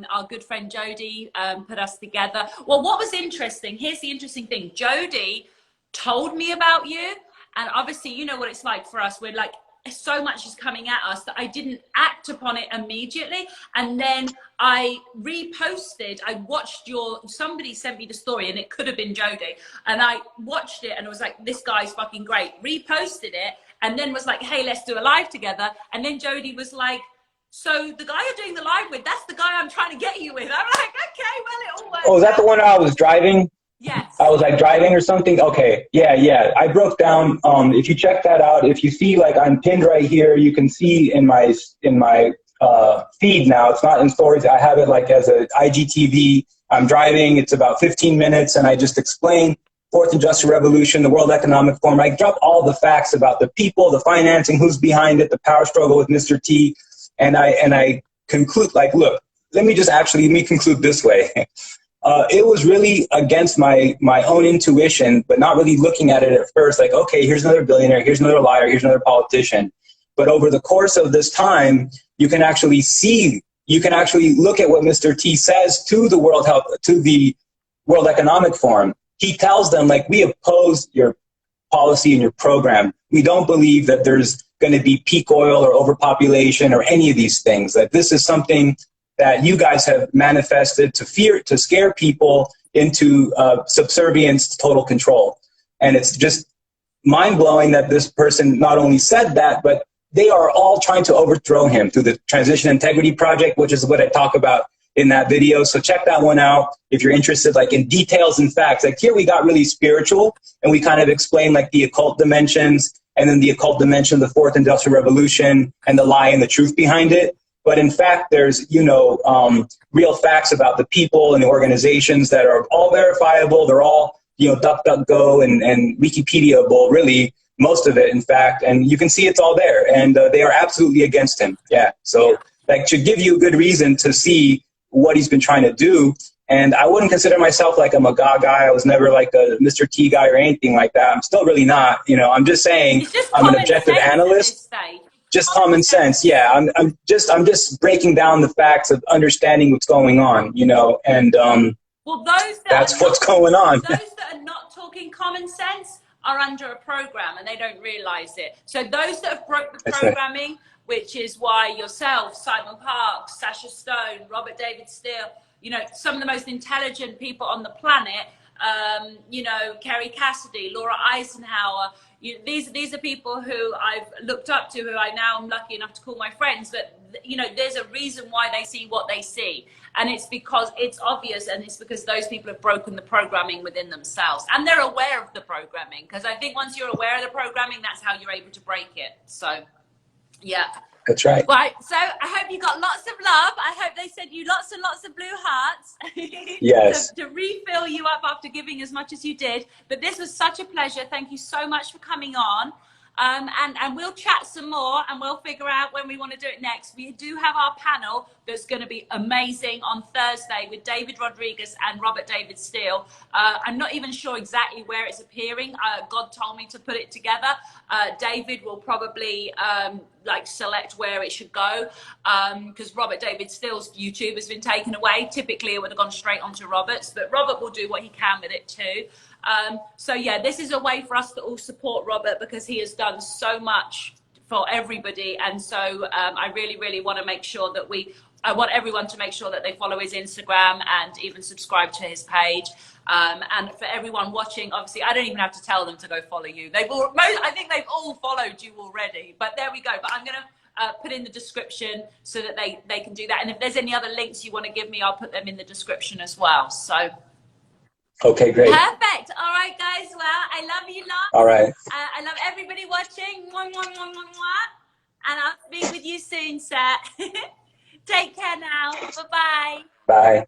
Our good friend Jody put us together. Well, what was interesting, here's the interesting thing. Jody told me about you, and obviously you know what it's like for us. We're like, so much is coming at us that I didn't act upon it immediately, and then I reposted. I watched somebody sent me the story, and it could have been Jody, and I watched it and it was like, this guy's fucking great. Reposted it and then was like, hey, let's do a live together. And then Jody was like, so the guy you're doing the live with, that's the guy I'm trying to get you with. I'm like, okay, well, it all works. Oh, is that the one I was driving? Yes. I was like driving or something. Okay. Yeah. I broke down. If you check that out, if you see, like, I'm pinned right here, you can see in my feed now. It's not in stories. I have it like as a IGTV. I'm driving. It's about 15 minutes, and I just explain Fourth Industrial Revolution, the World Economic Forum. I drop all the facts about the people, the financing, who's behind it, the power struggle with Mr. T, and I conclude, like, look, let me conclude this way. It was really against my own intuition, but not really looking at it at first. Like, okay, here's another billionaire, here's another liar, here's another politician. But over the course of this time, you can actually look at what Mr. T says to the World Economic Forum. He tells them, like, we oppose your policy and your program. We don't believe that there's going to be peak oil or overpopulation or any of these things. That this is something that you guys have manifested to scare people into subservience to total control. And it's just mind-blowing that this person not only said that, but they are all trying to overthrow him through the Transition Integrity Project, which is what I talk about in that video. So check that one out if you're interested, like, in details and facts. Like, here we got really spiritual, and we kind of explained, like, the occult dimensions, and then the occult dimension of the Fourth Industrial Revolution and the lie and the truth behind it. But in fact, there's, real facts about the people and the organizations that are all verifiable. They're all, DuckDuckGo and Wikipedia-able, really, most of it, in fact. And you can see it's all there. And they are absolutely against him. Yeah. So that should give you a good reason to see what he's been trying to do. And I wouldn't consider myself like a MAGA guy. I was never like a Mr. T guy or anything like that. I'm still really not. I'm just saying I'm an objective analyst. just common sense. Yeah, I'm just breaking down the facts of understanding what's going on, you know, and well, those that's what's going on. Those that are not talking common sense are under a program and they don't realize it. So those that have broke the programming, which is why yourself, Simon Parks, Sasha Stone, Robert David Steele, you know, some of the most intelligent people on the planet, you know, Kerry Cassidy, Laura Eisenhower, these are people who I've looked up to, who I now am lucky enough to call my friends. But, you know, there's a reason why they see what they see. And it's because it's obvious, and it's because those people have broken the programming within themselves. And they're aware of the programming, because I think once you're aware of the programming, that's how you're able to break it. So, yeah. That's right. Right. So I hope you got lots of love. I hope they sent you lots and lots of blue hearts. Yes. to refill you up after giving as much as you did. But this was such a pleasure. Thank you so much for coming on. And we'll chat some more, and we'll figure out when we want to do it next. We do have our panel that's going to be amazing on Thursday with David Rodriguez and Robert David Steele. I'm not even sure exactly where it's appearing. God told me to put it together. David will probably like select where it should go, because Robert David Steele's YouTube has been taken away. Typically it would have gone straight onto Robert's, but Robert will do what he can with it too. So yeah, this is a way for us to all support Robert, because he has done so much for everybody. And so I really want to make sure that I want everyone to make sure that they follow his Instagram and even subscribe to his page. And for everyone watching, obviously, I don't even have to tell them to go follow you. I think they've all followed you already, but there we go. But I'm going to put in the description so that they can do that. And if there's any other links you want to give me, I'll put them in the description as well. So. Okay, great. Perfect. All right, guys. Well, I love you lot. All right. I love everybody watching. Mwah, mwah, mwah, mwah, mwah. And I'll speak with you soon, sir. Take care now. Bye-bye. Bye.